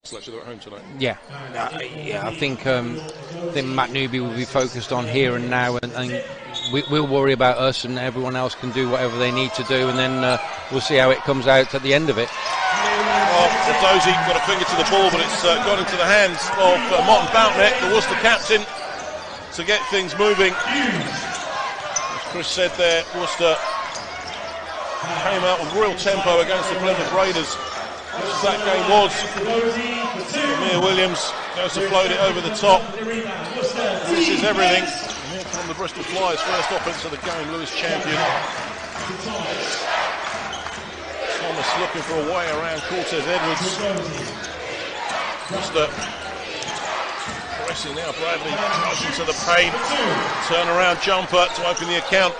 selection at home tonight. Yeah, I think Matt Newby will be focused on here and now, and we'll worry about us, and everyone else can do whatever they need to do, and then we'll see how it comes out at the end of it. Well, Dozy got a finger to the ball, but it's gone into the hands of Martin Boutneck, the Worcester captain, to get things moving. As Chris said there, Worcester came out with real tempo against the Plymouth Raiders. That game was. Amir Williams goes to float it over the top. This is everything. Here come the Bristol Flyers, first offense of the game, Lewis Champion. Thomas looking for a way around Cortez Edwards. Worcester pressing now, Bradley goes into the paint. Turnaround jumper to open the account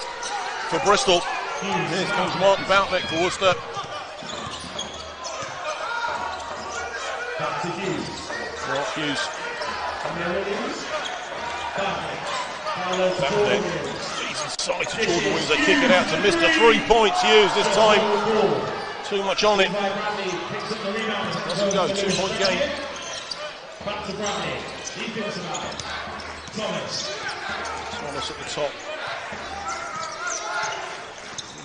for Bristol. Here comes Martin Boutneck for Worcester. Mark Hughes. Boutneck. He's inside to Jordan Williams. They kick it out to Mr. 3 points. Hughes this time. Too much on it. Doesn't go. 2 point game. Thomas at the top.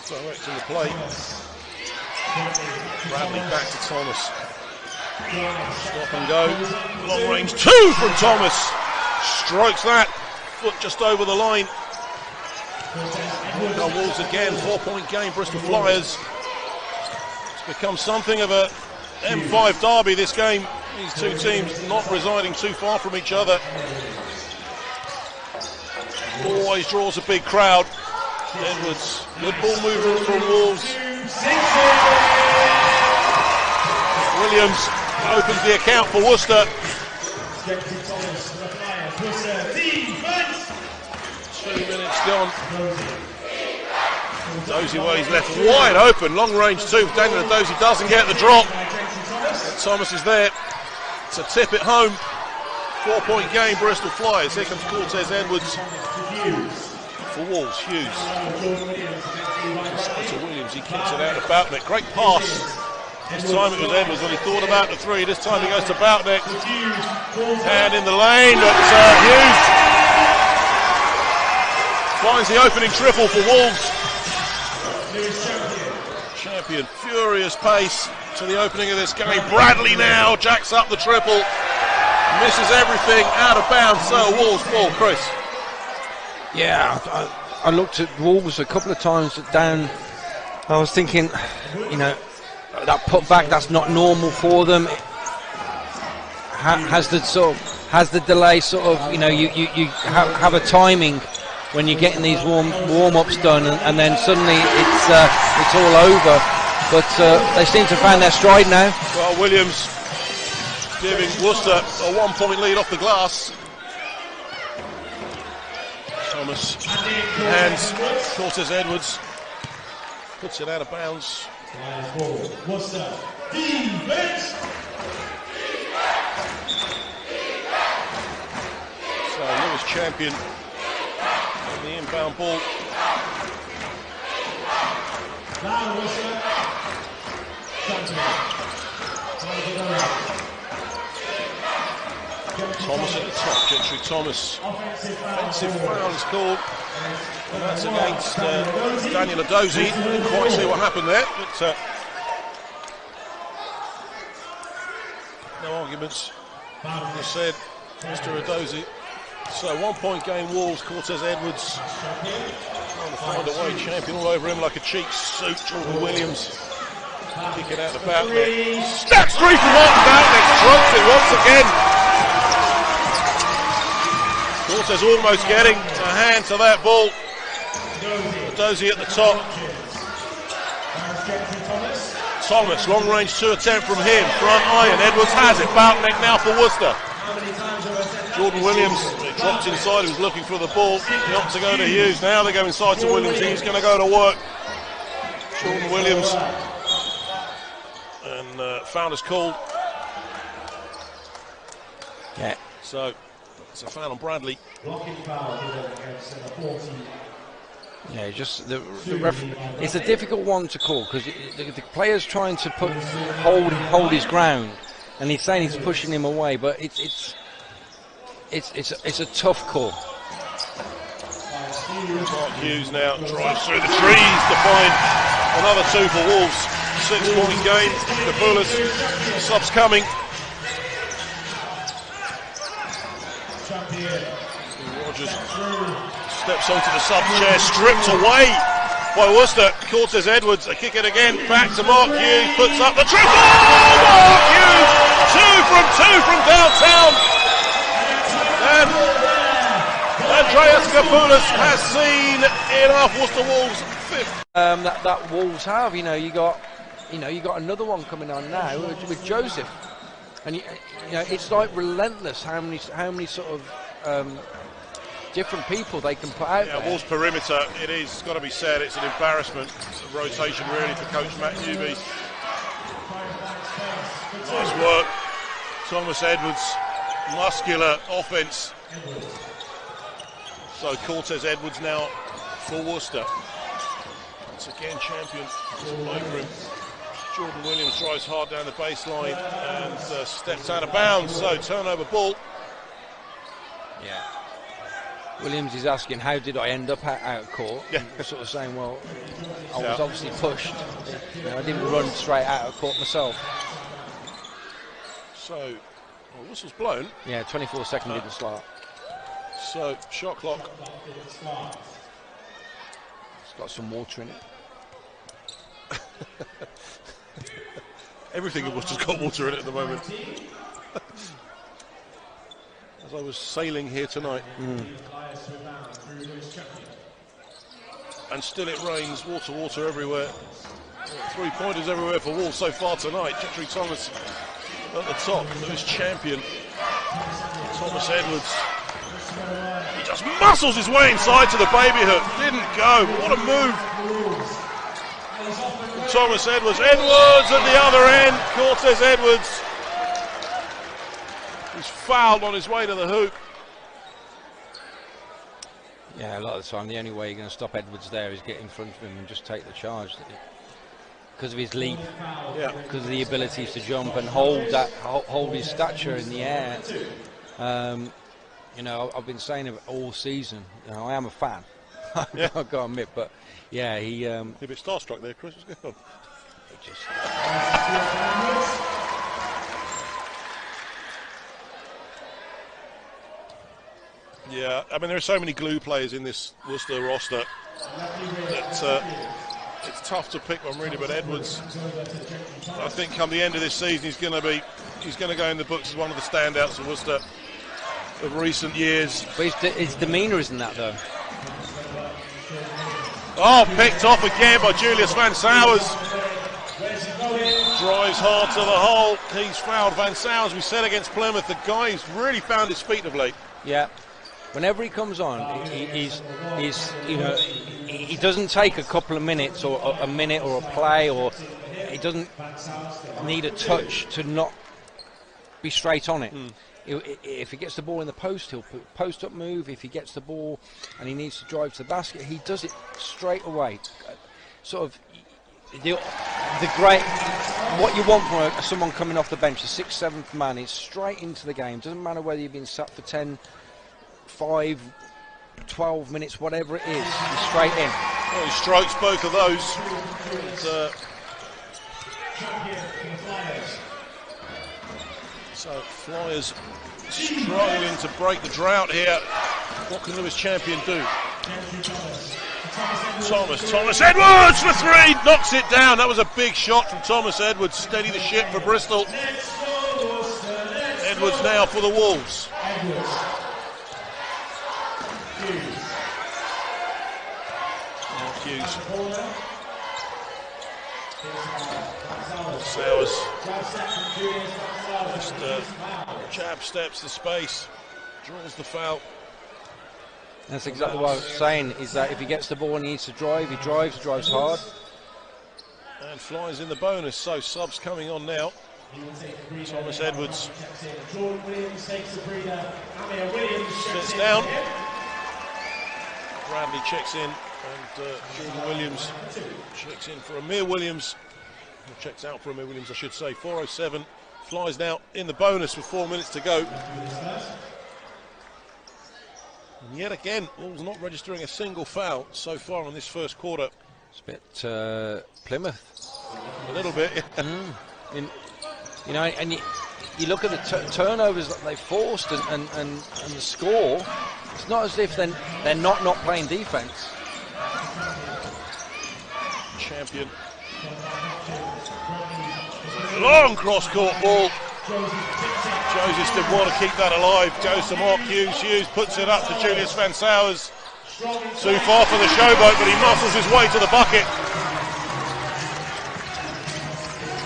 Directing the play. Bradley back to Thomas. Stop and go. Long range 2 from Thomas. Strokes that. Foot just over the line. Wolves again. 4 point game. Bristol Flyers. It's become something of a M5 derby this game. These two teams not residing too far from each other. Always draws a big crowd. Edwards, good ball movement from Wolves. Williams opens the account for Worcester. 2 minutes gone. Dozy, well, he's left wide open. Long range 2. Daniel Dozy doesn't get the drop. And Thomas is there to tip it home. 4 point game, Bristol Flyers. Here comes Cortez Edwards. For Wolves, Hughes. To Williams, he kicks it out of Boutneck. Great pass. This time it was Edwards when he thought about the 3. This time he goes to Boutneck. Hand in the lane, but Hughes finds the opening triple for Wolves. Champion, furious pace to the opening of this game. Bradley now jacks up the triple. Misses everything, out of bounds. So Wolves ball, Chris. Yeah, I looked at Wolves a couple of times down. I was thinking, you know, that put back, that's not normal for them. Has the delay sort of, you know, you have a timing when you're getting these warm-ups done, and then suddenly it's all over. But they seem to find their stride now. Well, Williams giving Worcester a 1 point lead off the glass. Thomas hands Cortez Edwards, puts it out of bounds. So Lewis Champion on the inbound ball. Thomas at the top, Gentry Thomas. Offensive foul is called, and that's against Daniel Dozy. Didn't quite see what happened there, but no arguments. As said, Mr. Adozi. So 1 point game, Wolves. Cortez Edwards trying to find a way. Champion all over him like a cheap suit. Jordan Williams kick it out of Boutneck. Snaps 3 from Martin Boutneck. Drops it once again. Cortez almost getting a hand to that ball. Dozy at the top. Thomas, long range 2 attempt from him. Front iron. Edwards has it. Boutneck now for Worcester. Jordan Williams dropped inside. He was looking for the ball. Not to go to Hughes. Now they go inside to Williams. He's going to go to work. Jordan Williams. And foul is called. Yeah. So it's a foul on Bradley. Yeah, just the it's a difficult one to call because the player's trying to hold his ground, and he's saying he's pushing him away, but it's a tough call. Mark Hughes now drives through the trees to find another 2 for Wolves. 6-point game. Kapulis, subs coming. Rogers steps onto the sub chair, stripped away by Worcester. Cortez Edwards, a kick it again, back to Mark Hughes, puts up the triple! Mark Hughes, 2 from downtown. And Andreas Kapulis has seen enough. Worcester Wolves 5th. That Wolves have, you got another one coming on now with Joseph, and it's like relentless how many sort of different people they can put out there. Wolves perimeter, it is got to be said, it's an embarrassment. It's a rotation really for Coach Matt Newby. Nice work, Thomas Edwards, muscular offense. So Cortez Edwards now for Worcester. Once again champion over him. Jordan Williams drives hard down the baseline and steps out of bounds, so turnover ball. Yeah. Williams is asking, how did I end up out of court? Yeah. Sort of saying, well, I was obviously pushed. I didn't run straight out of court myself. So, whistle's blown. Yeah, 24 seconds didn't start. So, shot clock. It's got some water in it. Everything in Worcester's got water in it at the moment. As I was sailing here tonight. And still it rains, water everywhere. 3-pointers everywhere for Wolves so far tonight. Jeffrey Thomas at the top, Lewis champion. Thomas Edwards. He just muscles his way inside to the baby hook. Didn't go. What a move. Thomas Edwards. Edwards at the other end. Cortez Edwards. He's fouled on his way to the hoop. Yeah, a lot of the time the only way you're going to stop Edwards there is get in front of him and just take the charge. Because of his leap, because of the abilities to jump and hold his stature in the air. I've been saying it all season. I am a fan. Yeah. I've got to admit, but yeah, he. You're a bit starstruck there, Chris. What's going on? Yeah, I mean there are so many glue players in this Worcester roster that it's tough to pick one really. But Edwards, I think, come the end of this season, he's going to go in the books as one of the standouts of Worcester of recent years. But his demeanour isn't that though. Oh, picked off again by Julius Van Sowers. Drives hard to the hole. He's fouled Van Sowers. We said against Plymouth, the guy's really found his feet of late. Yeah. Whenever he comes on, he doesn't take a couple of minutes or a minute or a play, or he doesn't need a touch to not be straight on it. If he gets the ball in the post, he'll put a post-up move. If he gets the ball and he needs to drive to the basket, he does it straight away. Sort of what you want from someone coming off the bench, the 6th, 7th man, is straight into the game. Doesn't matter whether you've been sat for 10, 5, 12 minutes, whatever it is, he's straight in. Well, he strikes both of those. So Flyers struggling to break the drought here. What can Lewis champion do? Thomas Edwards for 3, knocks it down. That was a big shot from Thomas Edwards. Steady the ship for Bristol. Edwards now for the Wolves. Mark Hughes. Sowers. Just jab steps the space, draws the foul. That's exactly what I was saying, is that if he gets the ball and he needs to drive, he drives hard. And Flyers in the bonus, so subs coming on now. Thomas Edwards sits down. Bradley checks in, and Jordan Williams checks in for Amir Williams. Checks out for Amir Williams, I should say. 4:07 Flyers now in the bonus with 4 minutes to go. And yet again, Wolves not registering a single foul so far in this first quarter. It's a bit Plymouth. A little bit, yeah. You know, and you look at the turnovers that they forced and the score. It's not as if they're not playing defence. Champion. Long cross-court ball. Joseph did want to keep that alive. Goes to Mark Hughes. Hughes puts it up to Julius Van Sowers. Too far for the showboat, but he muscles his way to the bucket.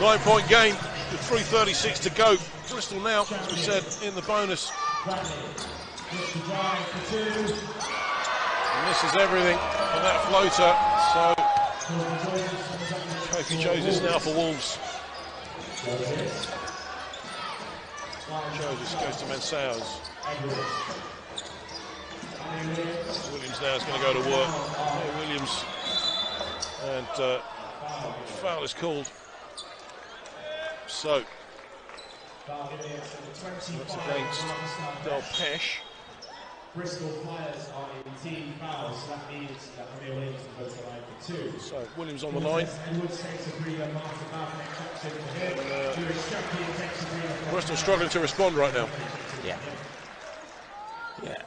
9-point game with 3:36 to go. Bristol now, as we said, in the bonus. And misses everything on that floater. So Kofi Joseph now for Wolves. Joseph goes to Mansowers. Williams now is going to go to work. Williams, and foul is called. So that's against Del Pesh. Bristol Flyers are in team fouls, so that means that Williams goes to line for 2. So Williams on the line. Bristol struggling to respond right now. Yeah. Yeah.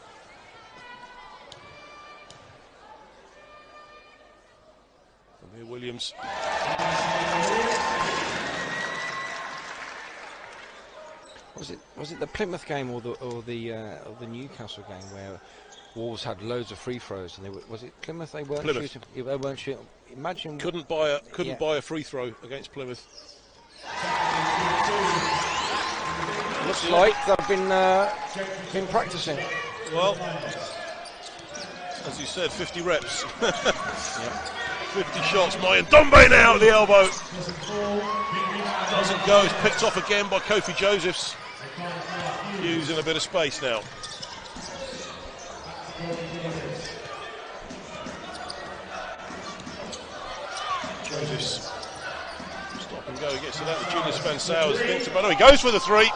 Amir Williams. Was it the Plymouth game or the Newcastle game where Wolves had loads of free throws and was it Plymouth? They weren't shooting. They weren't shooting. Imagine couldn't buy a free throw against Plymouth. Looks like they've been practicing. Well, as you said, 50 reps. Yeah. 50 shots. Mayan Dombe now at the elbow. Doesn't go. It's picked off again by Kofi Josephs. Hughes in a bit of space now. Josephs. Stop and go. He gets to that with Julius Van Sowers. Thinks about it. He goes for the three.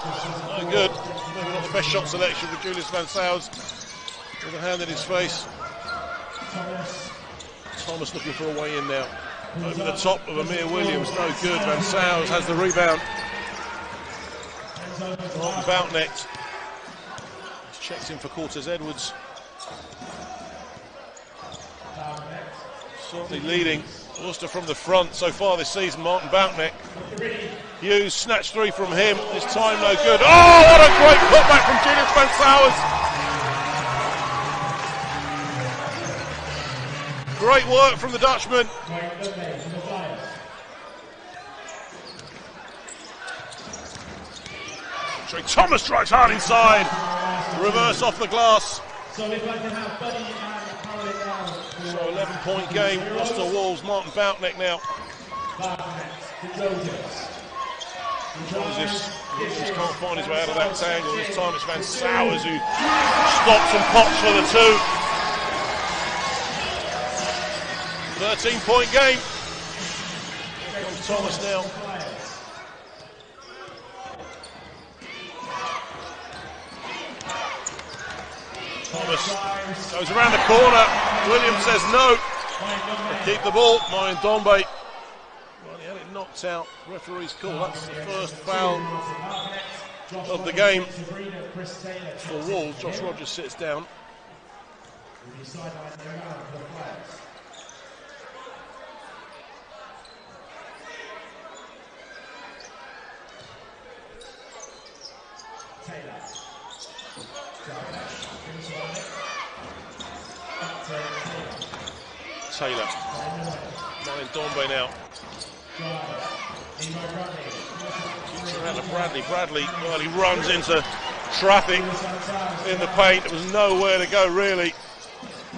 No good. Maybe not the best shot selection for Julius Van Sowers. With a hand in his face. Thomas looking for a way in now. Over the top of Amir Williams, no good. Van Sowers has the rebound. Boutnecht. Checks in for Cortez Edwards. Certainly leading Worcester from the front so far this season, Martin Boutnecht. Hughes, snatch three from him. This time no good. Oh, what a great putback from Julius Van Sowers. Great work from the Dutchman. Trey Thomas strikes hard inside. Reverse off the glass. So 11-point game. Worcester Wolves. Martin Boutnecht now. Josephs can't find his way out of that tangle. This time it's Van Sowers who stops and pops for the two. 13-point game. Here comes Thomas now. Thomas goes around the corner. Williams says no. They keep the ball. Mayan Dombe. Well, he had it knocked out. Referee's call. That's the first foul of the game for Wolves. Josh Rogers sits down. Taylor. Mayan Dombe now. Keeps around to Bradley. Bradley, well, he runs into traffic in the paint. There was nowhere to go, really.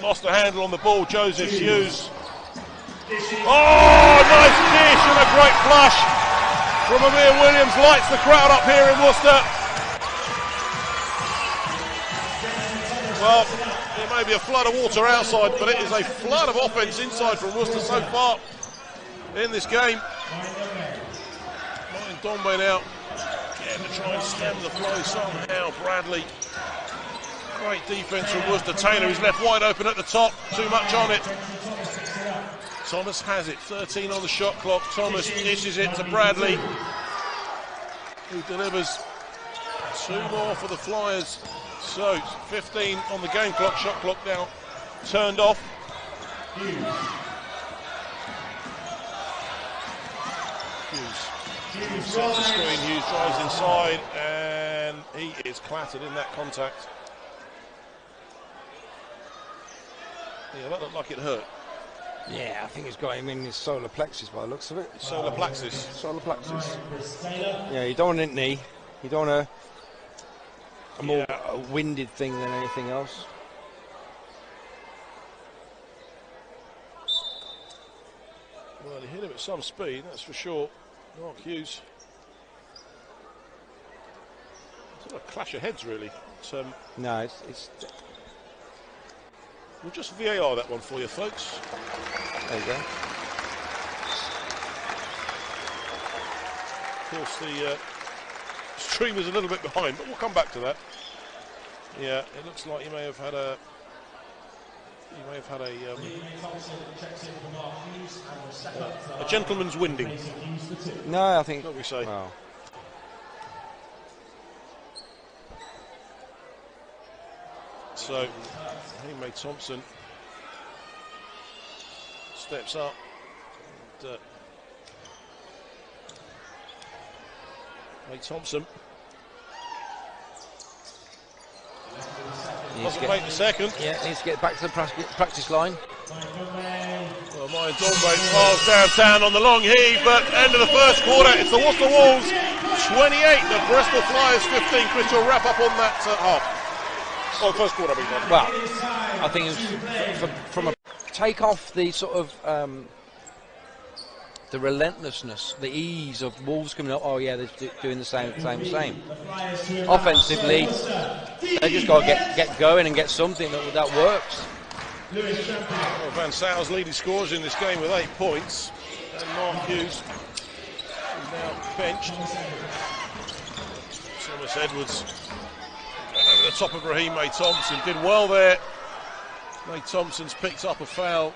Lost the handle on the ball. Joseph Hughes. Oh, nice dish and a great flush from Amir Williams. Lights the crowd up here in Worcester. Well, there may be a flood of water outside, but it is a flood of offense inside from Worcester so far in this game. Mayan Dombe now. again to try and stem the flow somehow. Bradley. Great defence from Worcester. Taylor is left wide open at the top. Too much on it. Thomas has it. 13 on the shot clock. Thomas dishes it to Bradley, who delivers 2 more for the Flyers. So 15 on the game clock. Shot clock now turned off. Hughes sets the screen. Hughes drives inside, and he is clattered in that contact. Yeah, that looked like it hurt. Yeah, I think he's got him in his solar plexus by the looks of it. Solar plexus. Solar plexus. Yeah, you don't want a knee. You don't want a more a winded thing than anything else. Well, he hit him at some speed, that's for sure. Mark Hughes. It's not a clash of heads, really. No, it's. We'll just VAR that one for you, folks. There you go. Of course, the stream is a little bit behind, but we'll come back to that. Yeah, it looks like you may have had a. A gentleman's winding. No, I think. What we say. Well. So, May Thompson steps up. And, May Thompson doesn't make the second. Yeah, needs to get back to the practice line. Well, Maya Dombe files downtown on the long heave, but end of the first quarter, it's the Worcester Wolves 28, the Bristol Flyers 15. Chris, you'll wrap up on that half. Oh, first quarter, I mean. Well, I think it was from a take off the sort of the relentlessness, the ease of Wolves coming up. Oh yeah, they're doing the same. Offensively, they just got to get going and get something that works. Well, Van Sauer's leading scorers in this game with 8 points, and Mark Hughes is now benched. Thomas Edwards over the top of Raheem May Thompson, did well there. May Thompson's picked up a foul.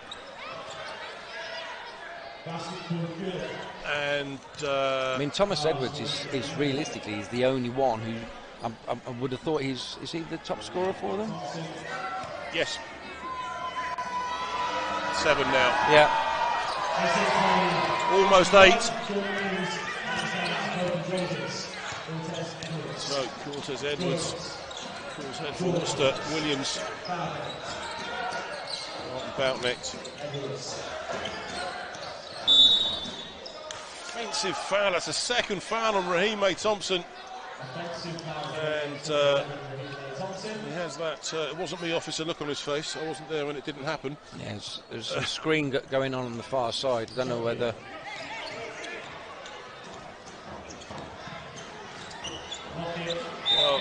And I mean, Thomas Edwards is realistically he's the only one who I would have thought is he the top scorer for them? Yes. 7 now. Yeah. Almost 8. So Cortez Edwards calls head for Worcester. Williams. Boutnecht. Offensive foul. That's a second foul on Raheem May Thompson. And he has that. It wasn't me, officer, look on his face. I wasn't there when it didn't happen. Yeah, there's a screen going on the far side. I don't know whether. Well,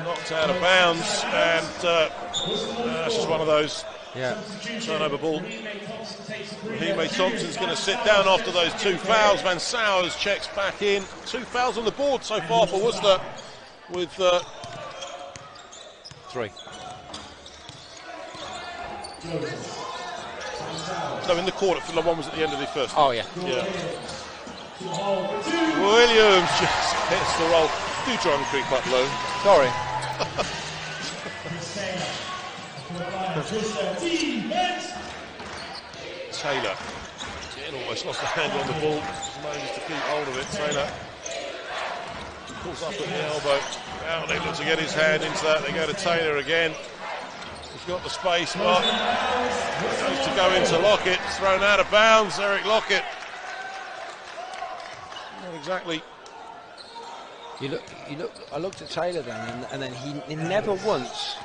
knocked out of bounds, and that's just one of those. Yeah. Turnover ball. Raheem May Thompson's going to sit down after those 2 fouls. Van Sauers checks back in. 2 fouls on the board so far for Worcester, with 3. No, in the quarter. The one was at the end of the first. Oh yeah. Yeah. Williams just hits the roll. Do try and creep quite low. Sorry. Taylor again almost lost a handle on the ball. Just manages to keep hold of it. Taylor pulls up at the elbow. Now they look to get his hand into that. They go to Taylor again. He's got the space, but goes to go into Lockett. Thrown out of bounds. Eric Lockett. Not exactly. You look. I looked at Taylor then, and then he never once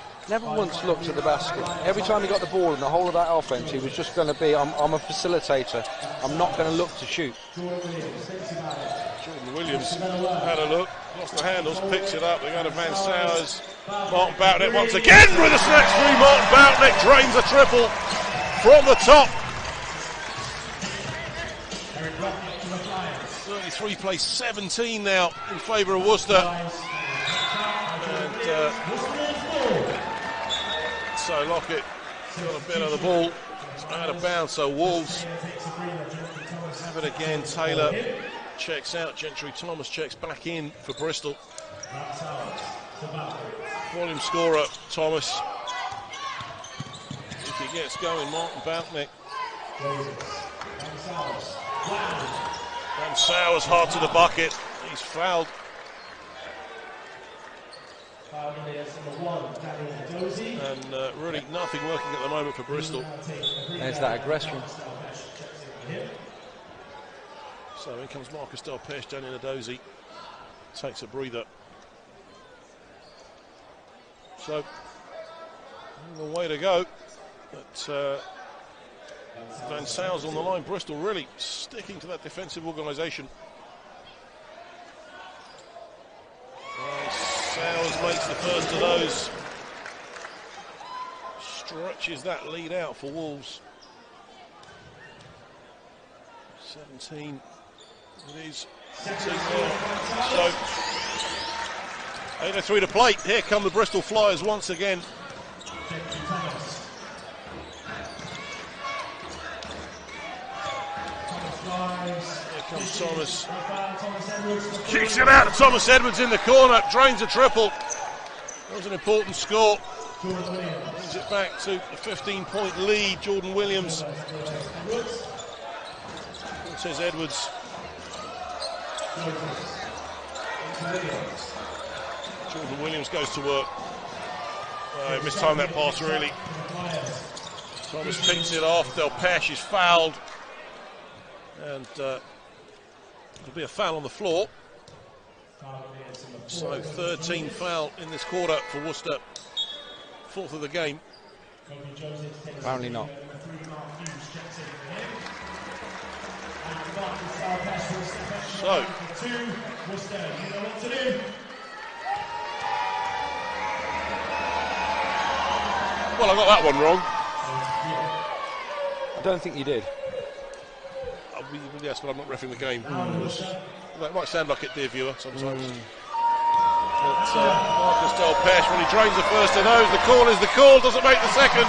looked at the basket. Every time he got the ball in the whole of that offense, he was just going to be, I'm a facilitator. I'm not going to look to shoot. Jordan Williams had a look, lost the handles, picks it up. They go to Van Sauers. Martin Boutnecht once again with a snatch three. Martin Boutnecht drains a triple from the top. Referee plays 17 now in favour of Worcester. And so Lockett got a bit of the ball. It's out of bounds, so Wolves have it again. Taylor checks out. Gentry Thomas checks back in for Bristol. Volume scorer, Thomas. If he gets going, Martin Boutnick. And Sowers hard to the bucket. He's fouled. And really nothing working at the moment for Bristol. There's that aggression. So in comes Marcus Delpeche down in Adozi. Takes a breather. So, the way to go. But Van Sowers on the line. Bristol really sticking to that defensive organisation. Sowers makes the first of those. Stretches that lead out for Wolves. 17. It is 17 there. So, 8:03 to play. Here come the Bristol Flyers once again. Here comes Thomas. Kicks it out to Thomas Edwards in the corner. Drains a triple. That was an important score. Brings it back to a 15-point lead. Jordan Williams. Says Edwards. Jordan Williams goes to work. Mistimed that pass really. Thomas picks it off. Delpeche is fouled. And it'll be a foul on the floor. So 13 foul in this quarter for Worcester. Fourth of the game. Apparently not. So, well, I got that one wrong. I don't think you did. Yes, but I'm not refereeing the game. That might sound like it, dear viewer, sometimes. But Marcus Delpeche, when he drains the first of those, the call is the call, doesn't make the second.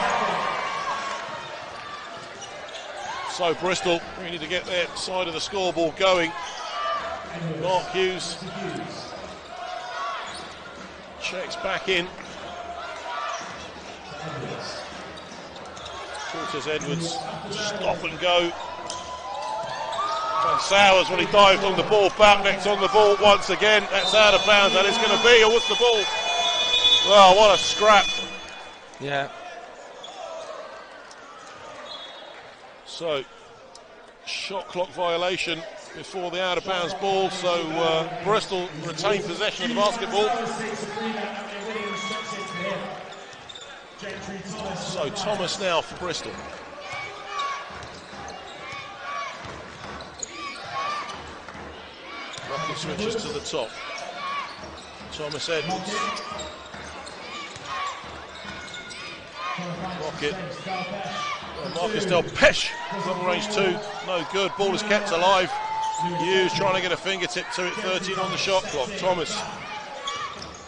So Bristol really need to get their side of the scoreboard going. Mark Hughes checks back in. Cortez Edwards, stop and go. And Sowers, when he dived on the ball, Boutnick's on the ball once again. That's out of bounds. That is going to be a Worcester ball. Oh, what a scrap. Yeah. So, shot clock violation before the out of bounds ball. So, Bristol retain possession of the basketball. So, Thomas now for Bristol. Rocket switches to the top. Thomas Edwards. Rocket. Marcus Delpeche. Double range two. No good. Ball is kept alive. Hughes trying to get a fingertip to it. 13 on the shot clock. Thomas.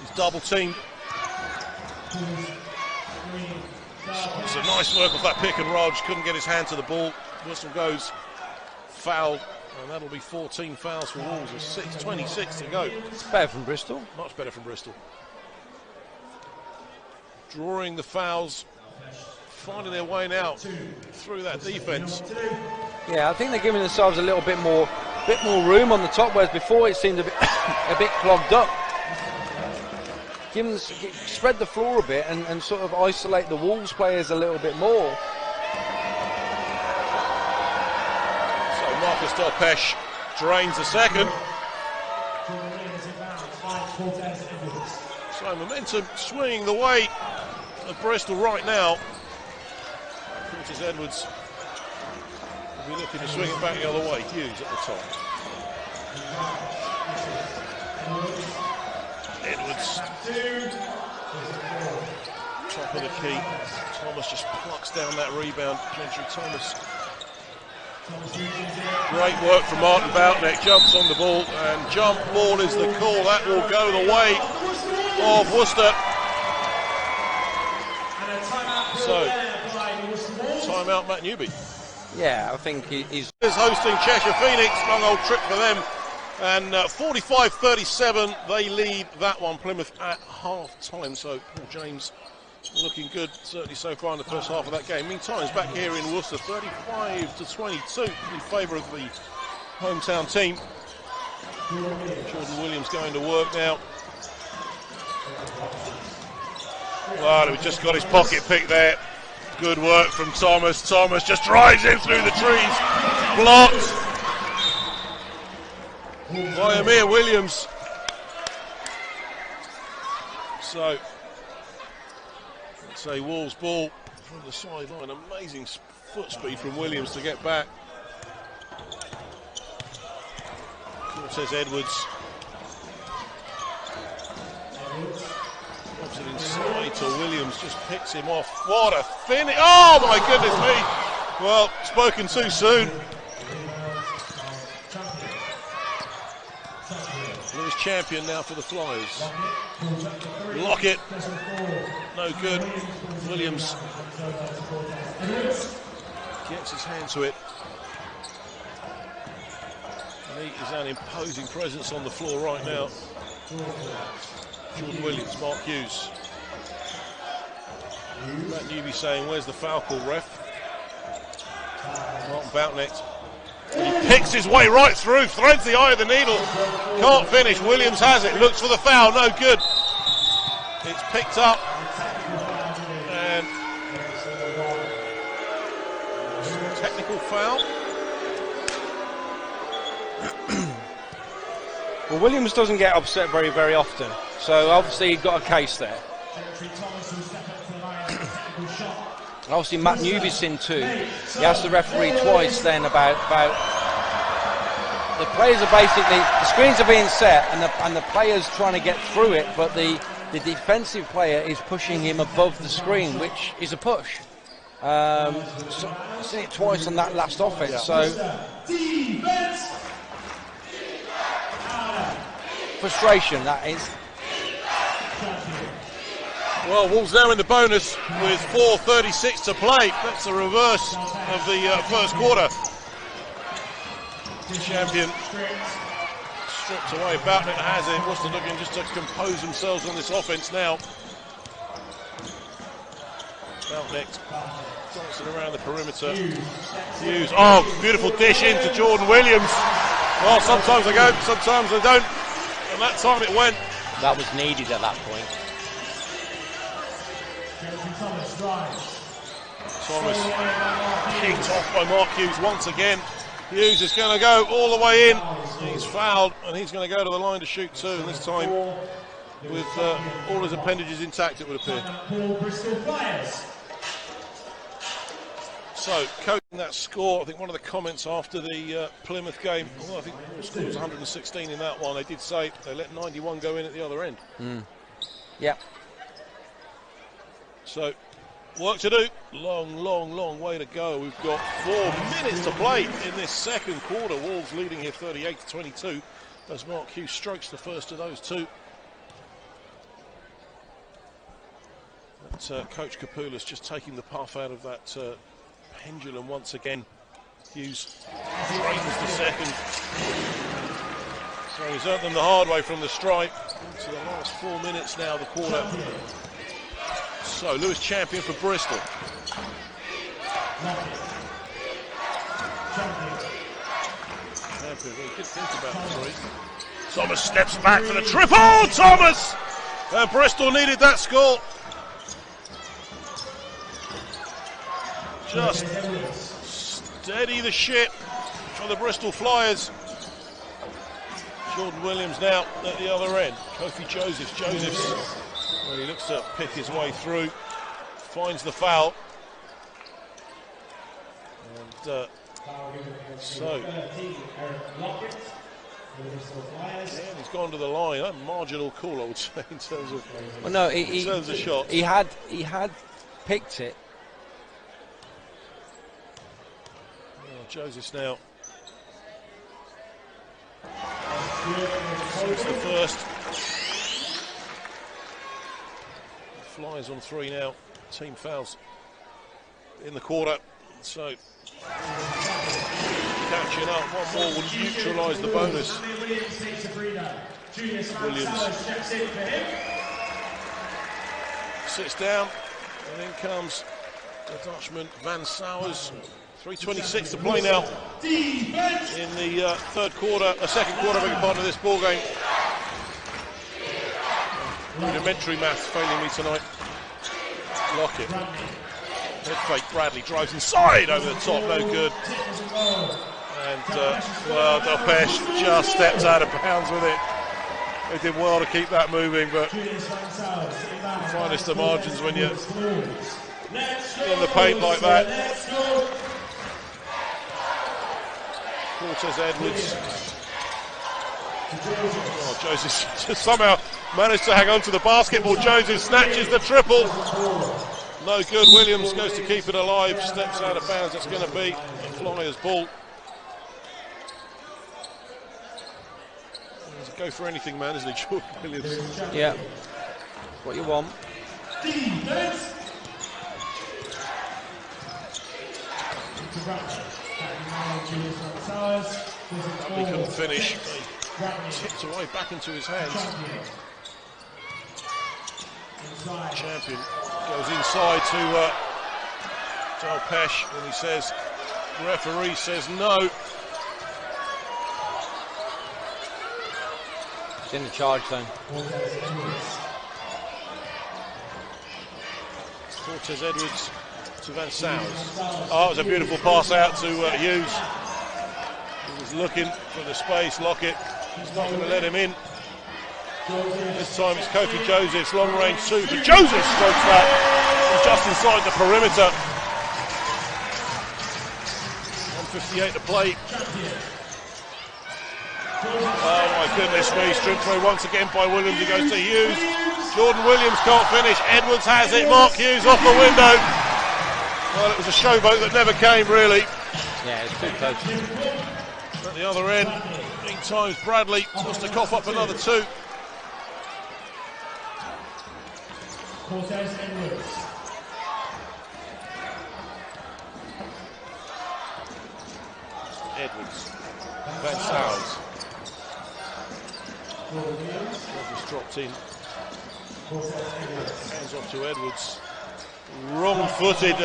He's double teamed. It's a nice work off that pick and roll. Just couldn't get his hand to the ball. Whistle goes. Fouled. And that'll be 14 fouls for Wolves with 6:26 to go. It's better from Bristol. Much better from Bristol. Drawing the fouls, finding their way now through that defence. Yeah, I think they're giving themselves a little bit more room on the top, whereas before it seemed a bit clogged up. Spread the floor a bit and sort of isolate the Wolves players a little bit more. Marcus Delpeche drains the second. So momentum swinging the way of Bristol right now. Cortez Edwards will be looking to swing it back the other way. Hughes at the top. Edwards. Top of the key. Thomas just plucks down that rebound. Gentry Thomas Great work from Martin Boutneck, jumps on the ball, and jump ball is the call. That will go the way of Worcester. So, timeout Matt Newby. Yeah, I think he's Hosting Cheshire Phoenix, long old trip for them. And 45-37, they lead that one, Plymouth, at half-time. So, Paul James looking good, certainly so far in the first half of that game. Meantime, it's back here in Worcester, 35-22 in favour of the hometown team. Jordan Williams going to work now. Well, he just got his pocket pick there. Good work from Thomas. Thomas just drives in through the trees. Blocked by Amir Williams. So, it's a Wolves ball from the sideline. Amazing foot speed from Williams to get back. Says Edwards. Pops it inside to Williams, just picks him off. What a finish! Oh my goodness me! Well, spoken too soon. Lewis champion now for the Flyers. Lockett, no good. Williams gets his hand to it. And he is an imposing presence on the floor right now. Jordan Williams, Mark Hughes. Matt Newby saying, where's the foul call, ref? Martin Boutneck. He picks his way right through, threads the eye of the needle. Can't finish. Williams has it, looks for the foul, no good. It's picked up. And technical foul. well, Williams doesn't get upset very often, so obviously he got a case there. Obviously Matt Newby's in too. He asked the referee twice then about the players are basically, the screens are being set and the players trying to get through it, but the defensive player is pushing him above the screen, which is a push. So I've seen it twice on that last offense. Yeah. So frustration, that is. Well, Wolves now in the bonus with 4:36 to play. That's the reverse of the first quarter. Champion stripped away. Boutneck has it. Worcester looking just to compose themselves on this offense now. Boutneck dancing around the perimeter. Hughes. Oh, beautiful dish into Jordan Williams. Well, sometimes they go, sometimes they don't. And that time it went. That was needed at that point. Thomas kicked off by Mark Hughes once again. Hughes is going to go all the way in. He's fouled and he's going to go to the line to shoot two, and this time with all his appendages intact, it would appear. Bristol Flyers. So, coaching that score, I think one of the comments after the Plymouth game, well, I think the score was 116 in that one. They did say they let 91 go in at the other end. Yeah. So, work to do. Long way to go. We've got 4 minutes to play in this second quarter. Wolves leading here 38-22 as Mark Hughes strokes the first of those two. But, Coach Kapoulas just taking the puff out of that pendulum once again. Hughes straightens the second. So he's earned them the hard way from the stripe. To the last 4 minutes now, the quarter. So, Lewis champion for Bristol. Champion, really good think about the three. Thomas steps back for the triple. Thomas! And Bristol needed that score. Just steady the ship for the Bristol Flyers. Jordan Williams now at the other end. Kofi Josephs. Well, he looks to pick his way through, finds the foul, and so again, he's gone to the line. A marginal call, I would say, in terms of in terms of shots. He had picked it. Joseph now. So it's the first. Flyers on 3 now. Team fouls in the quarter. So catching up. One more will neutralise the bonus. Williams sits down, and in comes the Dutchman Van Sowers. 3:26 to play now in the second quarter, beg your pardon, of this ball game. Rudimentary maths failing me tonight. Lockett. Head fake, Bradley drives inside over the top, no good. And, well, Delpeche just steps out of bounds with it. They did well to keep that moving, but the finest of margins when you're in the paint like that. Cortez Edwards. Oh, Joseph just somehow managed to hang on to the basketball. Joseph snatches the triple. No good. Williams goes to keep it alive. Steps out of bounds. It's going to be a Flyers ball. He's a go for anything man, isn't he, Jordan Williams? Yeah. That's what you want. He couldn't finish. Tipped away back into his hands. Champion goes inside to Delpeche, and he says, the referee says no. It's in the charge zone. Cortez Edwards to Van Sowers. Oh, it was a beautiful pass out to Hughes. He was looking for the space. Lockett, he's not going to let him in. This time it's Kofi Joseph's long range two, but Joseph strokes that. He's just inside the perimeter. 1:58 to play. Oh my goodness me, stripped away once again by Williams. He goes to Hughes. Jordan Williams can't finish. Edwards has it. Mark Hughes off the window. Well, it was a showboat that never came, really. Yeah, it's too close. At the other end, in times Bradley wants to cough up another two. Cortez Edwards. Edwards. Van Sowers. Just dropped in. Hands off to Edwards. Wrong-footed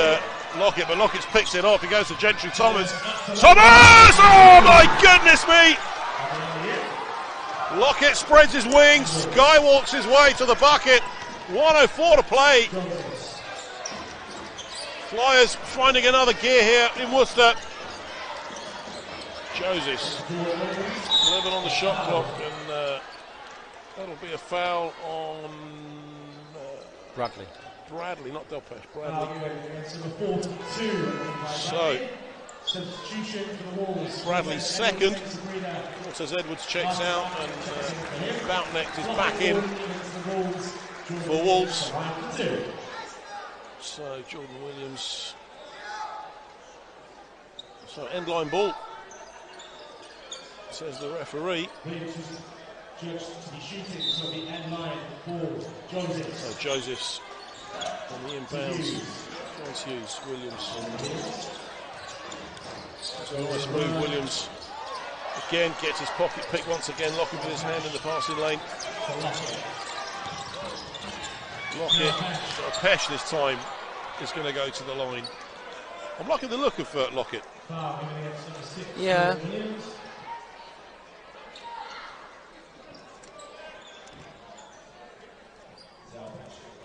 Lockett, but Lockett's picks it off. He goes to Gentry Thomas. Thomas! Oh my goodness me! Lockett spreads his wings, skywalks his way to the bucket. 1:04 to play. Flyers finding another gear here in Worcester. Josephs 11 on the shot clock, and that'll be a foul on Bradley, not Delpeche. Bradley. So Bradley's second. Cortez Edwards checks out, and Boutnecht is back in for Wolves. So Jordan Williams. So end line ball, says the referee. So Joseph's on the inbounds. Nice Hughes, Williams. That's a nice move. Williams again gets his pocket pick once again. Lockett with his hand in the passing lane. Lockett, Pesh this time is going to go to the line. I'm liking the look of Lockett. Yeah.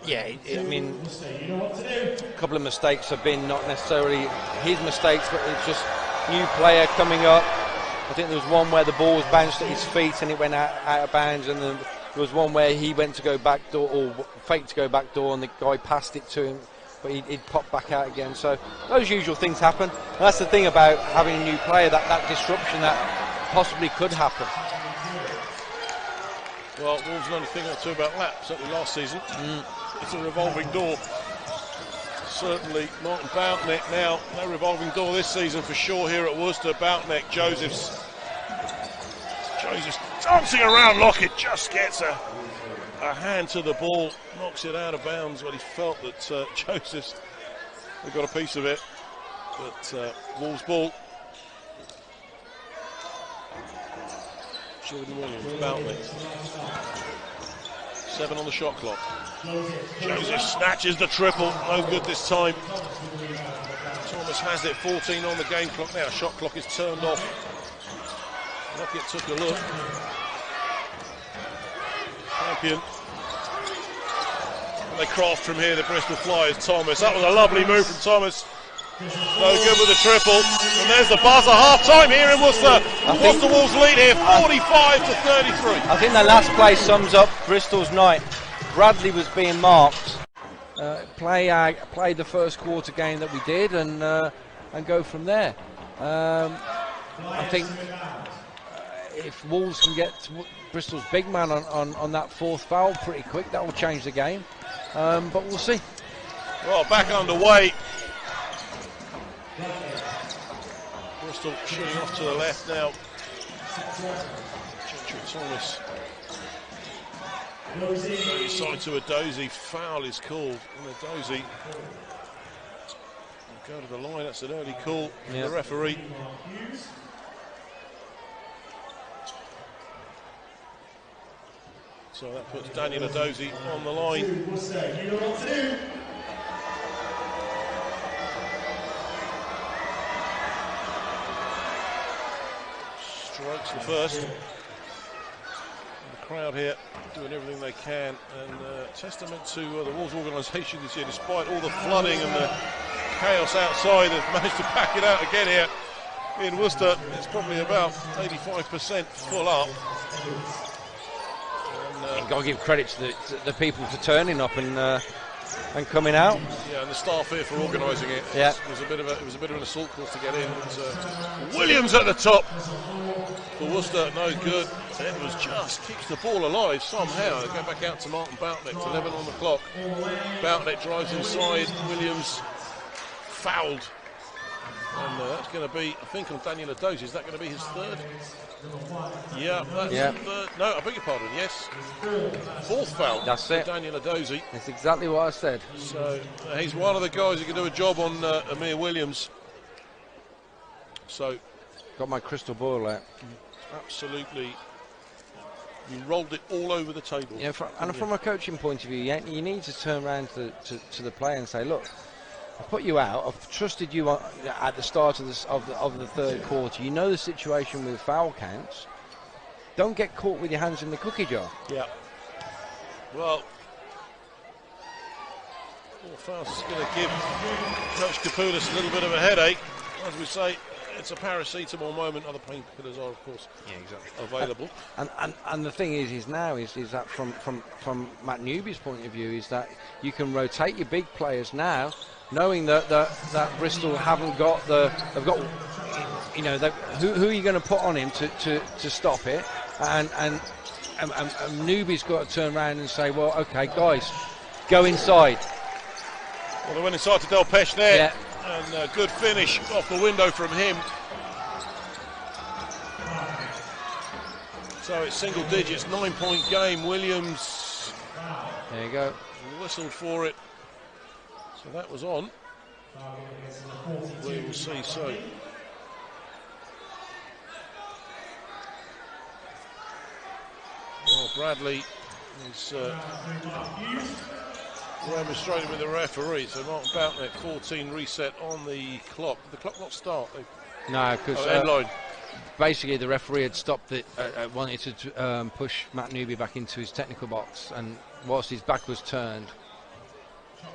Yeah, I mean, a couple of mistakes have been not necessarily his mistakes, but it's just new player coming up. I think there was one where the ball was bounced at his feet and it went out of bounds, and then there was one where he went to go back door, or faked to go back door, and the guy passed it to him, but he'd pop back out again. So those usual things happen. And that's the thing about having a new player, that disruption that possibly could happen. Well, Wolves know a thing or two about that, certainly last season. It's a revolving door. certainly Martin Boutneck now. No revolving door this season for sure here at Worcester. Boutneck, Josephs dancing around Lockett, just gets a hand to the ball, knocks it out of bounds when he felt that Josephs had got a piece of it. But Wolves ball. Jordan Williams, Boutneck. 7 on the shot clock. Joseph snatches the triple, no good this time. Thomas has it, 14 on the game clock now. Shot clock is turned off. Lockett took a look. Champion. And they craft from here, the Bristol Flyers. Thomas, that was a lovely move from Thomas. No good with the triple. And there's the buzzer, half-time here in Worcester. Worcester Wolves lead here, 45 to 33. I think the last play sums up Bristol's night. Bradley was being marked. Play the first quarter game that we did, and go from there. I think if Wolves can get Bristol's big man on that fourth foul pretty quick, that will change the game. But we'll see. Well, back underway. Bristol shooting off to the left now. Thomas. Side to Adozie, foul is called. And Adozie will go to the line. That's an early call from the referee. So that puts Daniel Adozie on the line. Strikes the first. And the crowd here doing everything they can, and testament to the Wolves organisation this year, despite all the flooding and the chaos outside, they've managed to pack it out again here in Worcester. It's probably about 85% full up. You've got to give credit to the people for turning up and coming out. Yeah, and the staff here for organising it. Yeah. It was a bit of an assault course to get in. But, Williams at the top for Worcester, no good. Edwards just keeps the ball alive somehow. They go back out to Martin Boutneck, 11 on the clock. Boutneck drives inside, Williams fouled. And that's going to be, I think, on Daniel Adozie. Is that going to be his third? Yeah, that's third. No, I beg your pardon, yes. Fourth foul. That's it. Daniel Adozie. That's exactly what I said. So he's one of the guys who can do a job on Amir Williams. So. Got my crystal ball out. Absolutely. You rolled it all over the table. Yeah, from a coaching point of view, you need to turn around to the player and say, look, I put you out. I've trusted you at the start of the third quarter. You know the situation with foul counts. Don't get caught with your hands in the cookie jar. Yeah. Well, fouls is going to give Coach Kapoulis a little bit of a headache. As we say, it's a paracetamol moment. Other painkillers are, of course, available. And the thing is that from Matt Newby's point of view, is that you can rotate your big players now, knowing that Bristol haven't got they've got, you know, who are you going to put on him to stop it, and Newby's got to turn around and say, well, okay, guys, go inside. Well, they went inside to Del Pesh there, and a good finish off the window from him. So it's single digits, 9-point game. Williams, there you go, whistled for it. So that was on. We will see. So well, Bradley is demonstrating with the referee. So Martin Boutneck, 14 reset on the clock. Did the clock not start? No, because end line. Basically the referee had stopped it, wanted to push Matt Newby back into his technical box, and whilst his back was turned,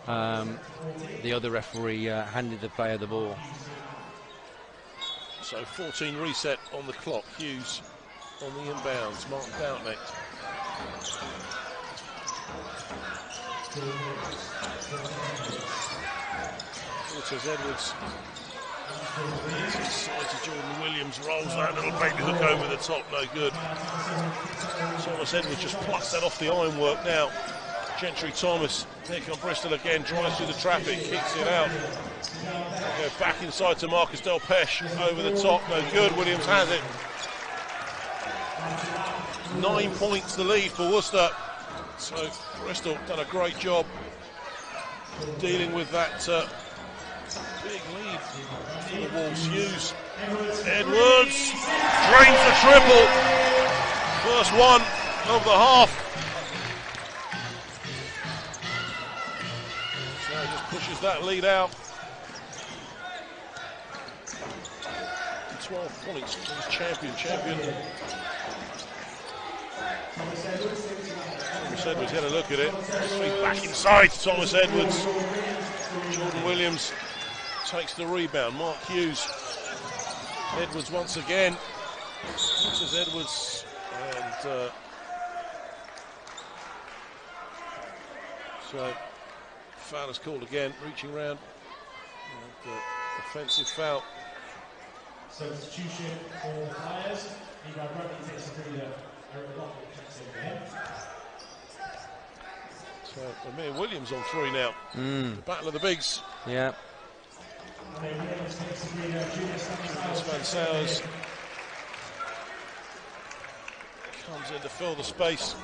the other referee handed the player the ball. So 14 reset on the clock. Hughes on the inbounds. Martin Boutneck. Waters Edwards. Inside to Jordan Williams, rolls that little baby hook over the top, no good. Thomas Edwards just plucks that off the ironwork now. Gentry Thomas, here come Bristol again, drives through the traffic, kicks it out. Go back inside to Marcus Delpeche, over the top, no good, Williams has it. 9 points the lead for Worcester. So Bristol done a great job dealing with that big lead for the Wolves. Hughes, Edwards, drains the triple. First one of the half. So just pushes that lead out. 12 points for his champion. Thomas Edwards had a look at it. Swing back inside to Thomas Edwards. Jordan Williams takes the rebound. Mark Hughes. Edwards once again. This is Edwards. And so foul is called again. Reaching round. And, offensive foul. Substitution for the Flyers. Meanwhile, Bradley takes the leader. So Amir Williams on 3 now. The battle of the bigs. Yeah. Van Sowers comes in to fill the space.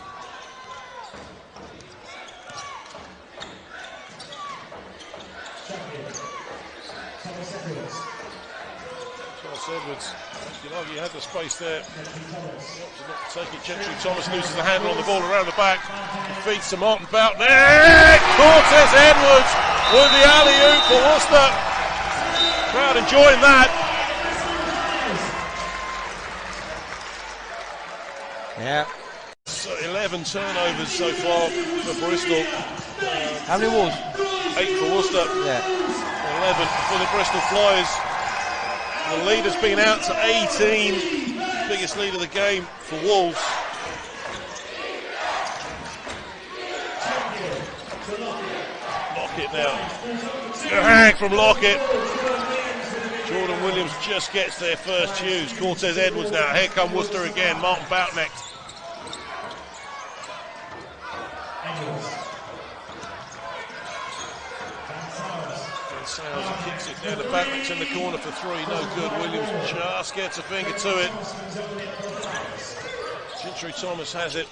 Thomas Edwards, you know, you had the space there. Not to take it. Gentry Thomas loses the handle on the ball around the back. He feeds to Martin Boughton. Cortez Edwards with the alley-oop for Worcester. Crowd enjoying that. Yeah. So 11 turnovers so far for Bristol. How many Wolves? 8 for Worcester. Yeah. 11 for the Bristol Flyers. The lead has been out to 18. Biggest lead of the game for Wolves. Lockett now. Good hang from Lockett. Jordan Williams just gets their first use. Cortez Edwards now. Here come Worcester again. Martin Boughton. Sowers kicks it down the back, it's in the corner for 3, no good. Williams just gets a finger to it. Gentry Thomas has it.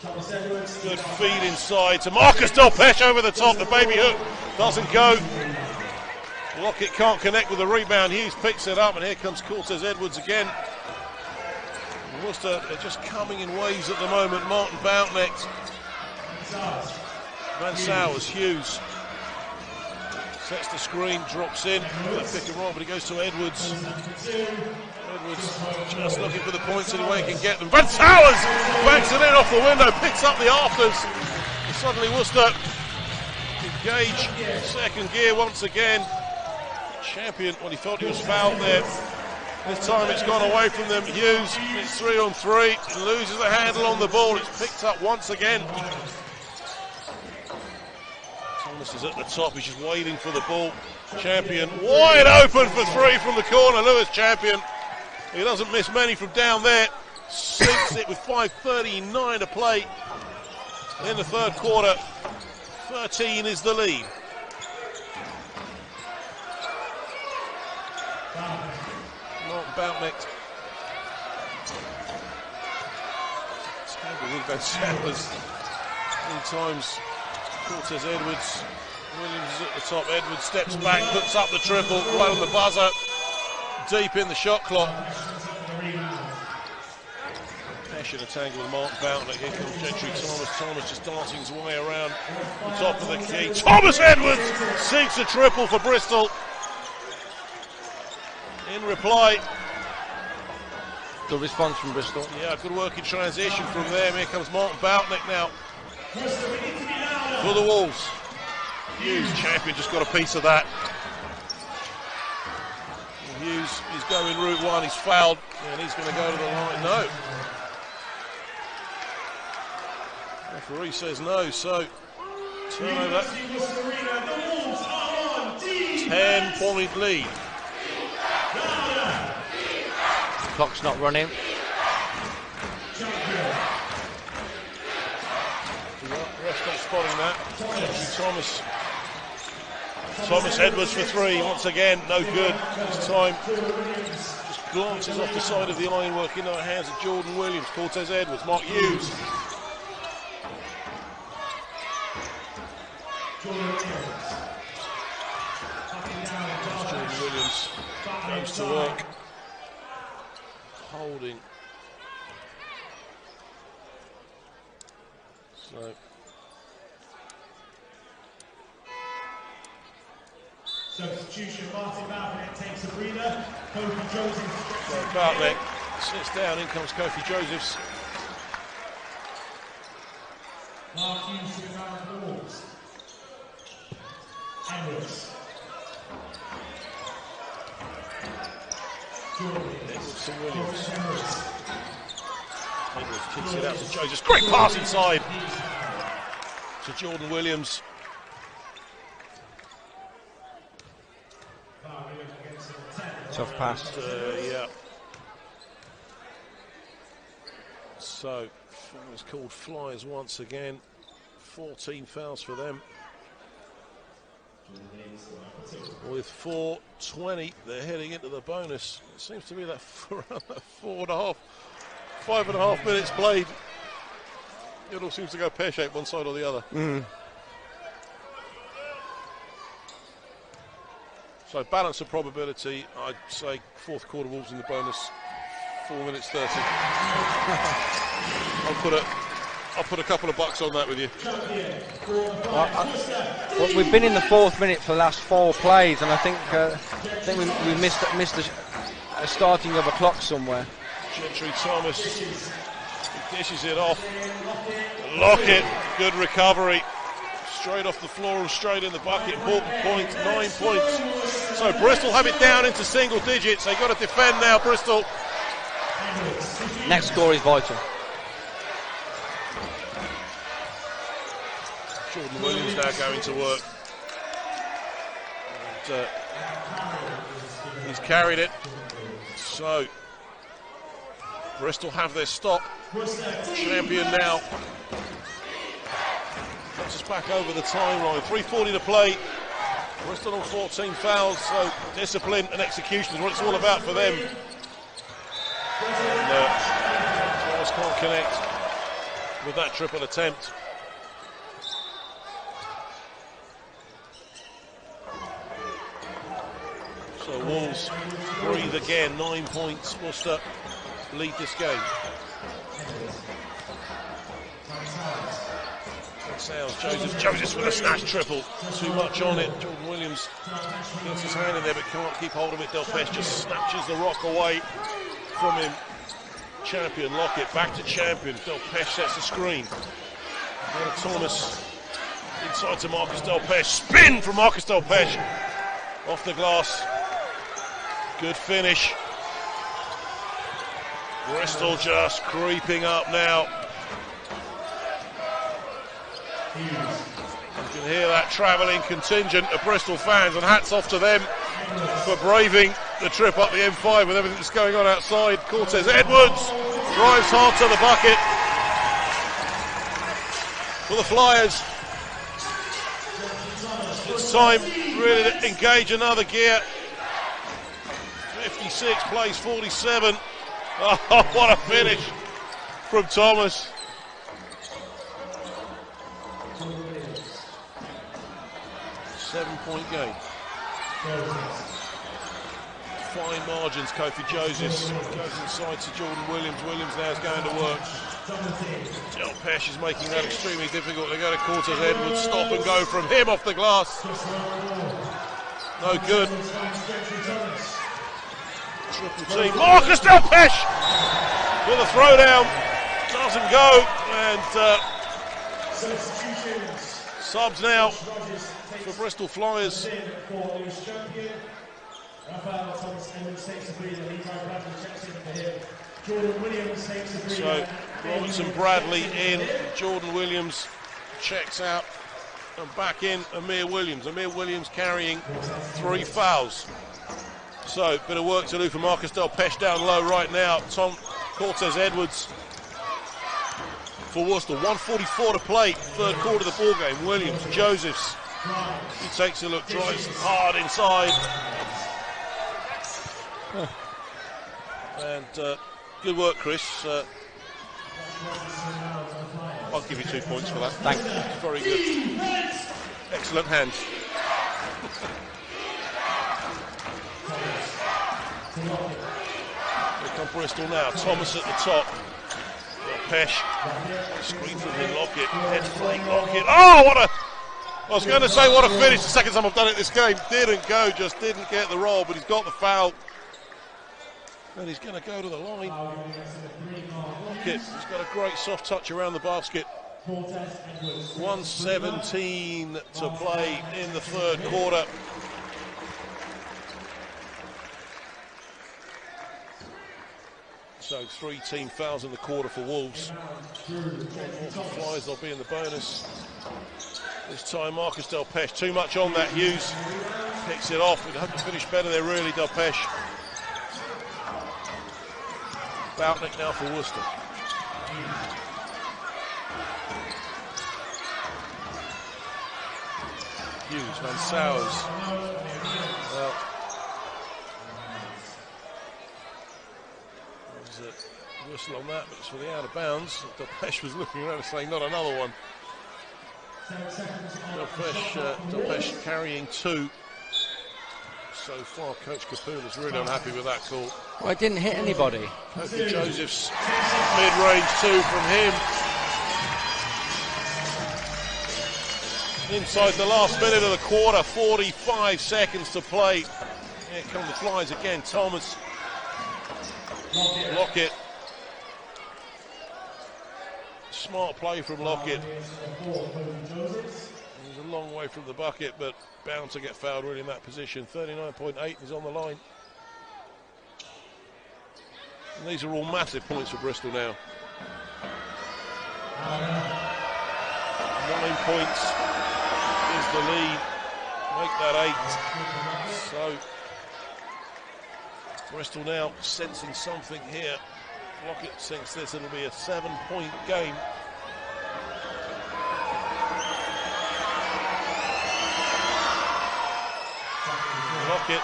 Good feed inside to Marcus Delpeche over the top. The baby hook doesn't go. Lockett can't connect with the rebound. Hughes picks it up, and here comes Cortez Edwards again. Worcester, they're just coming in waves at the moment. Martin Boughton. Van Sowers, Hughes. Sets the screen, drops in, pick and roll, but he goes to Edwards. Edwards just looking for the points any way he can get them. Van Sowers backs it in off the window, picks up the afters. And suddenly Worcester engage second gear once again. Champion, when he thought he was fouled there. This time it's gone away from them. Hughes, it's 3 on 3, loses the handle on the ball. It's picked up once again. Thomas is at the top, he's just waiting for the ball. Champion wide open for 3 from the corner. Lewis Champion, he doesn't miss many from down there. Sinks it with 5:39 to play in the third quarter. 13 is the lead. Martin Boughton. Tangled with Van Sowers 3 times. Cortez Edwards, Williams is at the top. Edwards steps back, puts up the triple, right on the buzzer, deep in the shot clock. Pesh in a tangle with Martin Boughton. Here comes Gentry Thomas. Thomas just dancing his way around the top of the key. Thomas Edwards sinks a triple for Bristol. In reply. Good response from Bristol. Yeah, good work in transition from there. Here comes Martin Boughton now. For the Wolves. Hughes, Champion, just got a piece of that. Hughes is going route 1, he's fouled, and he's going to go to the line. No. Referee says no, so turnover. 10-point lead. Clock's not running. The Just not spotting that. Gentry Thomas Edwards for three. Once again, no good. This time, just glances off the side of the ironwork into the hands of Jordan Williams. Cortez Edwards, Mark Hughes. Jordan Williams goes to work. Holding. So. Substitution, Martin Bartlett takes a breather. Kofi Josephs. So Bartlett sits down, in comes Kofi Josephs. Mark Hughes to the Wolves. Edwards. Edwards to Williams. Edwards kicks it out to Josephs. Great pass inside to Jordan Williams. Tough pass. Yeah. So, it's called Flyers once again. 14 fouls for them. With 4:20, they're heading into the bonus. It seems to be that 5.5 minutes played. It all seems to go pear-shaped one side or the other. So balance of probability, I'd say fourth quarter Wolves in the bonus, 4 minutes 30. I'll put a couple of bucks on that with you. Well, we've been in the fourth minute for the last 4 plays, and I think we missed a starting of a clock somewhere. Gentry Thomas dishes it off. Lockett, good recovery. Straight off the floor and straight in the bucket. Important point, 9 points. So Bristol have it down into single digits. They've got to defend now, Bristol. Next score is vital. Jordan Williams now going to work. And, he's carried it. So Bristol have their stop. Champion now. Puts us back over the timeline. 3:40 to play. Bristol on 14 fouls, so discipline and execution is what it's all about for them. And Flyers can't connect with that triple attempt. So Wolves breathe again. 9 points. Worcester lead this game. Josephs with a snatch triple. Too much on it. Jordan Williams gets his hand in there but can't keep hold of it. Delpech just snatches the rock away from him. Champion Lockett back to champion. Delpech sets the screen. Thomas inside to Marcus Delpech. Spin from Marcus Delpech. Off the glass. Good finish. Bristol just creeping up now. You can hear that travelling contingent of Bristol fans, and hats off to them for braving the trip up the M5 with everything that's going on outside. Cortez Edwards drives hard to the bucket for the Flyers. It's time really to engage another gear. 56 plays 47. Oh, what a finish from Thomas. Seven-point game. Fine margins. Kofi Josephs goes inside to Jordan Williams. Williams now is going to work. Delpech is making that extremely difficult. They go to Cortez Edwards. Stop and go from him off the glass. No good. Triple team. Marcus Delpech with a throwdown. Doesn't go. And subs now for Bristol Flyers. So Robertson Bradley in, Jordan Williams checks out, and back in Amir Williams. Amir Williams carrying 3 fouls. So bit of work to do for Marcus Delpech down low right now. Cortez Edwards for Worcester. 1:44 to play, third quarter of the ball game. Williams, Josephs. He takes a look, drives hard inside. And good work, Chris. I'll give you 2 points for that. Thanks. Very good. Excellent hands. Here come Bristol now. Thomas at the top. Pesh. Screen from him, Lockett. Head fake, Lockett. Oh, what a... I was going to say what a finish. The second time I've done it this game. Didn't go, just didn't get the roll, but he's got the foul. And he's going to go to the line. Lockett, he's got a great soft touch around the basket. 1:17 to play in the third quarter. So 3 team fouls in the quarter for Wolves. For Flyers, they'll be in the bonus. This time Marcus Delpeche, too much on that. Hughes picks it off. We'd have to finish better there really, Delpeche. Boutnick now for Worcester. Hughes, Van Sowers. Well, whistle on that, but it's for the out of bounds. Delpeche was looking around and saying, not another one. Delpeche carrying 2. So far, Coach Capoon is really unhappy with that call. Well, it didn't hit anybody. Kofi Joseph's mid-range 2 from him. Inside the last minute of the quarter, 45 seconds to play. Here come the Flyers again. Thomas. Lockett. Smart play from Lockett. He's a long way from the bucket, but bound to get fouled really in that position. 39.8 is on the line. And these are all massive points for Bristol now. 9 points is the lead. Make that 8. So Bristol now sensing something here. Lockett thinks this, it'll be a 7-point game. Lockett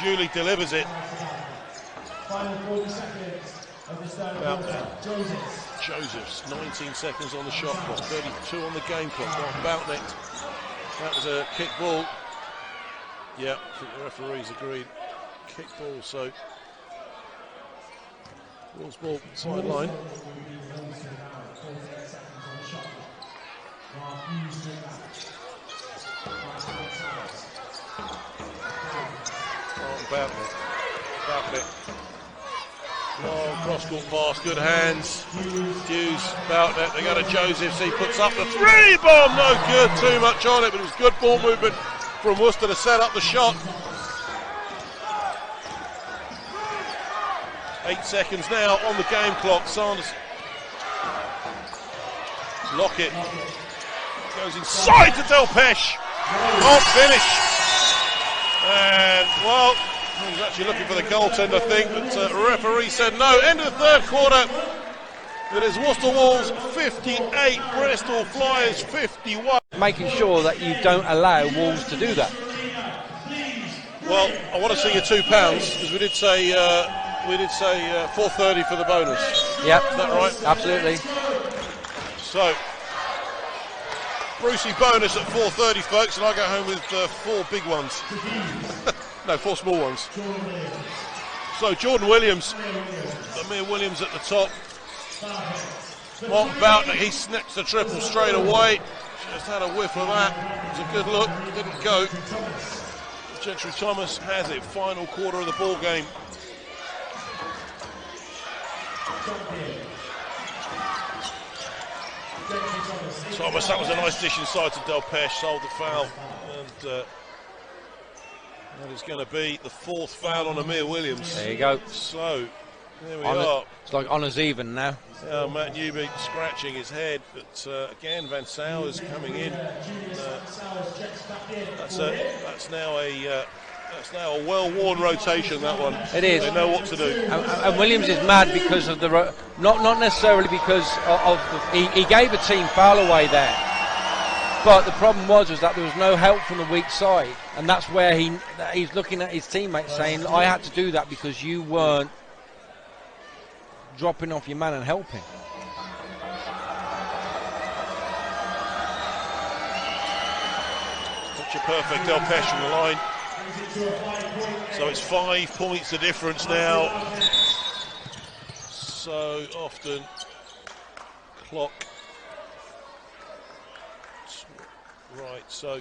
duly delivers it. Final 40 seconds of the start of the Josephs, 19 seconds on the shot clock, 32 on the game clock. Boutnick. That was a kick ball. Yeah, I think the referees agreed. Kick ball, so Wolves ball sideline. Boutnick. Long cross-court pass, good hands. Hughes, Boutnick, they go to Josephs, he puts up the 3 bomb, no good, too much on it, but it was good ball movement from Worcester to set up the shot. 8 seconds now on the game clock. Sanders. Lockett goes inside to Delpeche. Can't finish. And, well, he was actually looking for the goaltender, I think, but the referee said no. End of the third quarter. It is Worcester Wolves 58, Bristol Flyers 51. Making sure that you don't allow Wolves to do that. Well, I want to see your £2 because we did say 4:30 for the bonus. Yep. Is that right? Absolutely. So, Brucey bonus at 4:30, folks, and I go home with 4 big ones. No, 4 small ones. So, Jordan Williams, Amir Williams at the top. Mark Boutnick, he snaps the triple straight away. Just had a whiff of that. It was a good look, didn't go. Gentry Thomas has it, final quarter of the ball game. Thomas, that was a nice dish inside to Delpeche, sold the foul, and that is going to be the 4th foul on Amir Williams. There you go. So, there we are. It's like honours even now. Matt Newby scratching his head, but again, Van Sowers coming in. That's now a That's now a well-worn rotation, that one. It is. They know what to do. And Williams is mad because of the not necessarily because of he gave a team foul away there, but the problem was that there was no help from the weak side, and that's where he's looking at his teammates saying, I had to do that because you weren't dropping off your man and helping. Picture perfect, Del Pesh from the line. So it's 5 points the difference now. So often clock. Right, so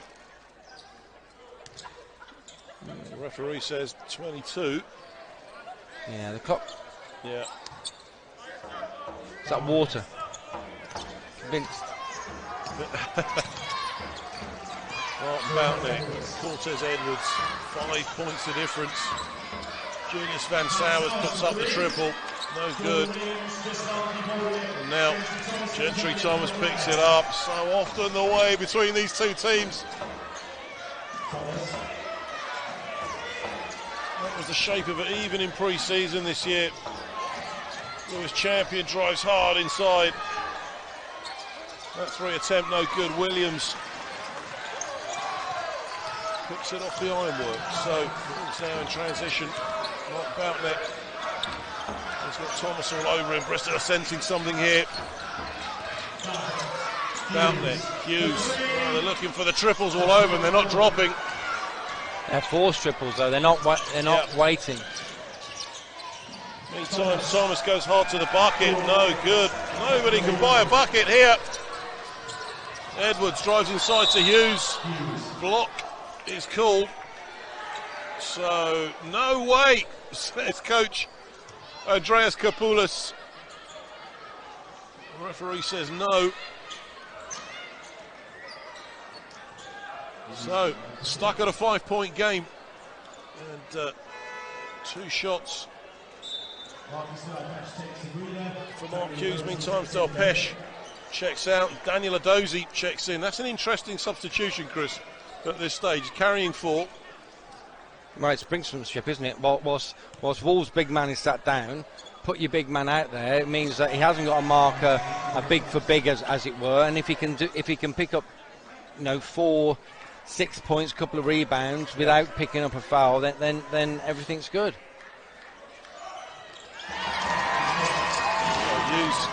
the referee says 22. Yeah, the clock. Yeah. It's that water. Convinced. Boutnick, Cortez Edwards, 5 points the difference. Junius Van Sowers puts up the triple, no good. And now Gentry Thomas picks it up. So often the way between these two teams. That was the shape of it even in pre-season this year. Lewis Champion drives hard inside. That 3 attempt, no good. Williams picks it off the ironwork. So it's now in transition. Mark Boutnick. He's got Thomas all over him. Bristol are sensing something here. Boutnick, Hughes. Oh, they're looking for the triples all over and they're not dropping. They're forced triples though. They're not waiting. Meantime, Thomas goes hard to the bucket. No good. Nobody can buy a bucket here. Edwards drives inside to Hughes. Block is called. So no way, says coach Andreas Kapoulas. The referee says no. So stuck at a 5-point game and 2 shots for Mark Hughes. Meantime, Del Pesh checks out. Daniel Adozi checks in. That's an interesting substitution, Chris, at this stage, carrying 4. Well, it's brinksmanship, isn't it? Whilst Wolves' big man is sat down, put your big man out there. It means that he hasn't got to mark a big for big, as it were. And if he can pick up, 4, 6 points, couple of rebounds without picking up a foul, then everything's good. Hughes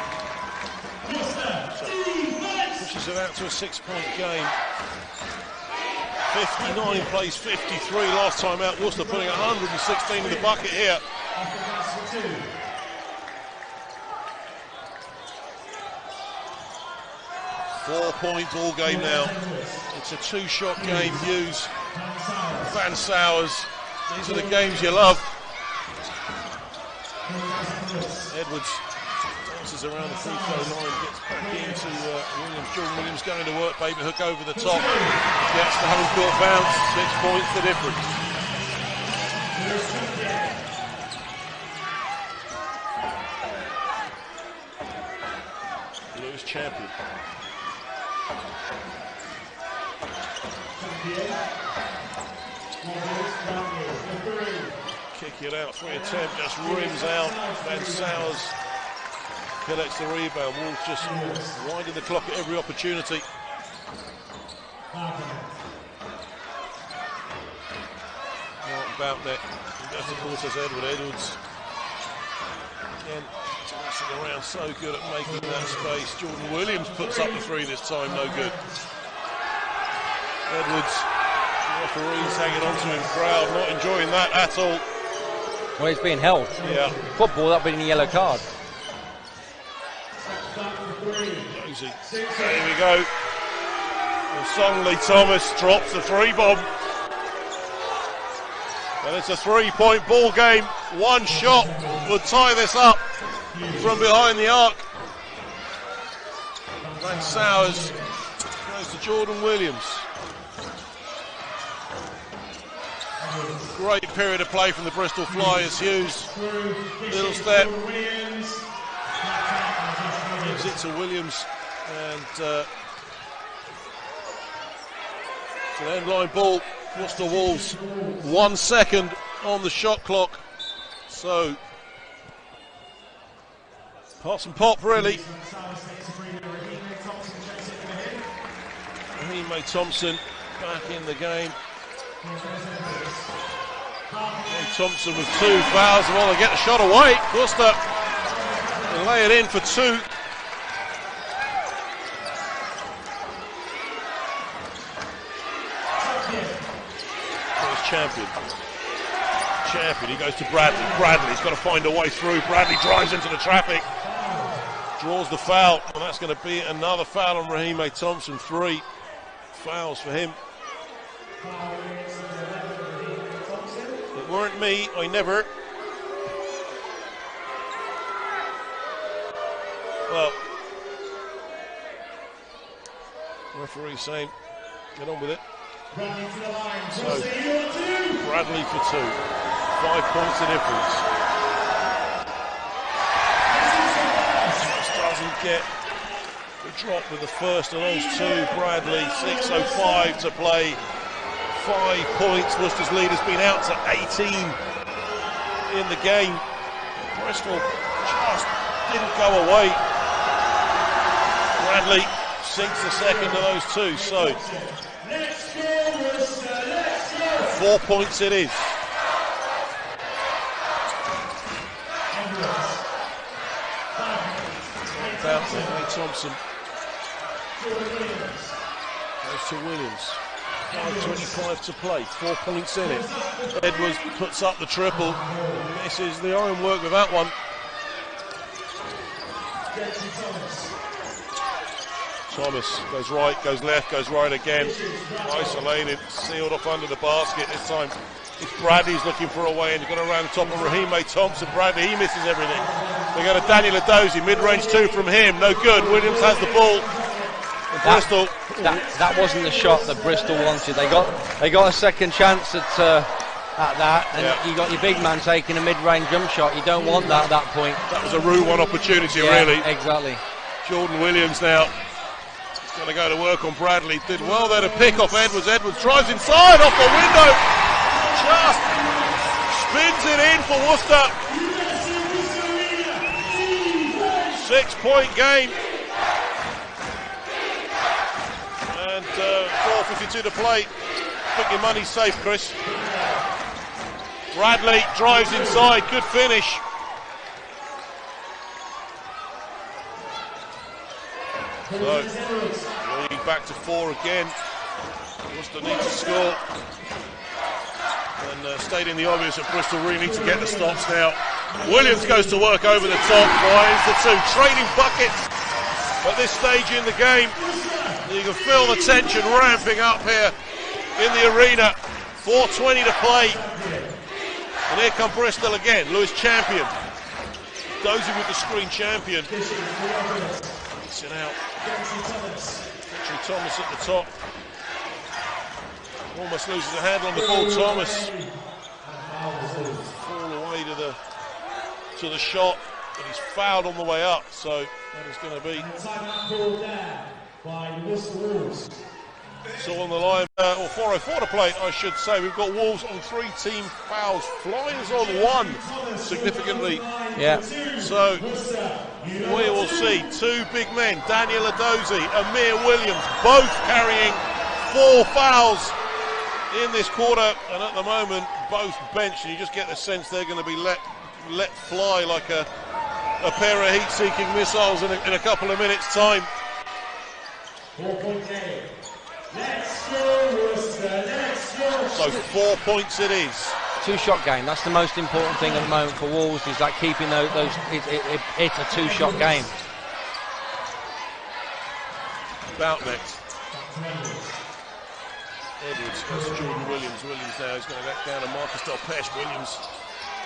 pushes it out to a 6-point game. 59 plays 53 last time out. Worcester putting 116 in the bucket here. Four-point ball game now. It's a 2-shot game. Hughes, Van Sowers. These are the games you love. Edwards dances around the free throw line, gets back into Williams. Jordan Williams going to work, baby hook over the top. Gets the home court bounce. 6 points the difference. Lewis Champion. Kick it out, 3 attempt, just rims out. Van Sowers collects the rebound. Wolves just winding the clock at every opportunity. Martin Boutnick goes to Cortez Edwards. Again, dancing around, so good at making that space. Jordan Williams puts up the 3 this time, no good. Edwards, the referees hanging on to him, crowd not enjoying that at all. Well, he's being held. Yeah. Football, that'd been a yellow card. There we go. And Songley Thomas drops the 3 bomb. And it's a 3-point ball game. 1 shot would tie this up from behind the arc. Van Sowers goes to Jordan Williams. Great period of play from the Bristol Flyers. Hughes, little step. Gives it to Williams, and it's an end line ball. Worcester Wolves 1 second on the shot clock. So, pass and pop really. Raheem Thompson back in the game. Thompson with 2 fouls. Well, they get the shot away. Worcester lay it in for 2. Champion, he goes to Bradley. Bradley's got to find a way through. Bradley drives into the traffic, draws the foul, and that's going to be another foul on Raheem Thompson. 3 fouls for him. It weren't me, I never. Well, referee saying, get on with it. So, Bradley for 2. 5 points the difference. Just doesn't get the drop with the first of those 2. Bradley, 6:05 to play. 5 points. Worcester's lead has been out to 18 in the game. Bristol just didn't go away. Bradley sinks the second of those 2. So, 4 points it is. Raheem Thompson goes to Williams. 5:25 to play. 4 points in it. Edwards puts up the triple. Misses the ironwork with that one. Thomas goes right, goes left, goes right again. Isolated, sealed off under the basket. This time it's Bradley's looking for a way in. He's got to round the top of Raheem Thompson. Bradley, he misses everything. They go to Daniel Adozie, mid-range 2 from him. No good. Williams has the ball. Bristol. That wasn't the shot that Bristol wanted. They got a second chance at that, and you got your big man taking a mid-range jump shot. You don't want that at that point. That was a Route 1 opportunity, really. Exactly. Jordan Williams now. Going to go to work on Bradley. Did well there to pick off Edwards. Edwards drives inside off the window. Just spins it in for Worcester. 6-point game. And 4:52 to play. Put your money safe, Chris. Bradley drives inside. Good finish. So, lead back to 4 again. Worcester needs to score. And stating the obvious at Bristol, really need to get the stops now. Williams goes to work over the top, finds the 2. Trading buckets at this stage in the game. You can feel the tension ramping up here in the arena. 4:20 to play. And here come Bristol again. Lewis Champion. Dozy with the screen champion. Gets it out. Thomas at the top. Almost loses a handle on the ball. Thomas. Fall away to the shot, but he's fouled on the way up. So that is going to be. So on the line, or 4:04 to play, I should say. We've got Wolves on 3 team fouls. Flyers on 1, significantly. Yeah. So we will see 2 big men, Daniel Adozie, Amir Williams, both carrying 4 fouls in this quarter, and at the moment both benched. And you just get the sense they're going to be let fly like a pair of heat-seeking missiles in a couple of minutes' time. 4-point game. Let's go, Worcester, let's go. So 4 points it is. 2-shot game. That's the most important thing at the moment for Wolves, is that keeping those it's a 2-shot game. About next. Edwards goes to Jordan Williams. Williams now is going to let down to Marcus Del Pesh. Williams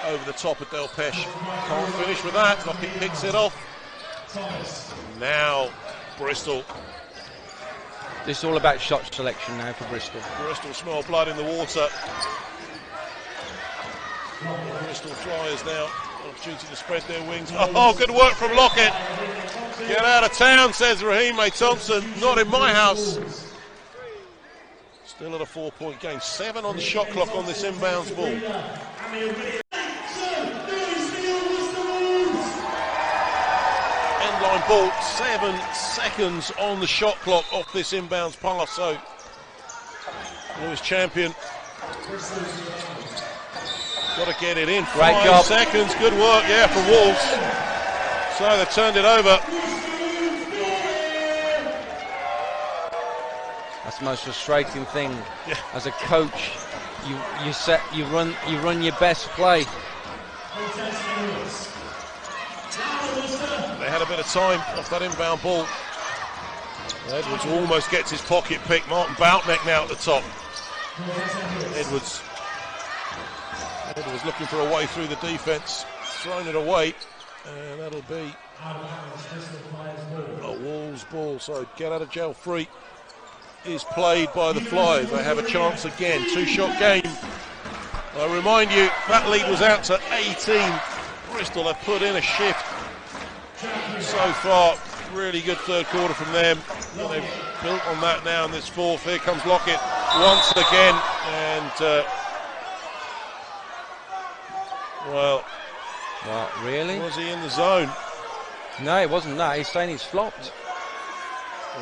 over the top of Del Pesh. Can't finish with that. Lockett picks it off. Now Bristol. This is all about shot selection now for Bristol. Bristol smell blood in the water. Bristol Flyers now, opportunity to spread their wings. Oh, good work from Lockett. Get out of town, says Raheem Thompson. Not in my house. Still at a 4-point game. 7 on the shot clock on this inbounds ball. Endline ball, 7 seconds on the shot clock off this inbounds pass. So, Lewis Champion got to get it in. Great job. 5 seconds, good work, yeah, for Wolves. So they turned it over. That's the most frustrating thing. Yeah. As a coach, you run your best play. They had a bit of time off that inbound ball. Edwards almost gets his pocket pick. Martin Boutneck now at the top. Edwards looking for a way through the defence, thrown it away, and that'll be a Wolves ball. So get out of jail free is played by the Flyers. They have a chance again. 2-shot game. I remind you, that lead was out to 18. Bristol have put in a shift so far. Really good third quarter from them. They've built on that now in this fourth. Here comes Lockett once again, and well, really? Was he in the zone? No, it wasn't that. He's saying he's flopped.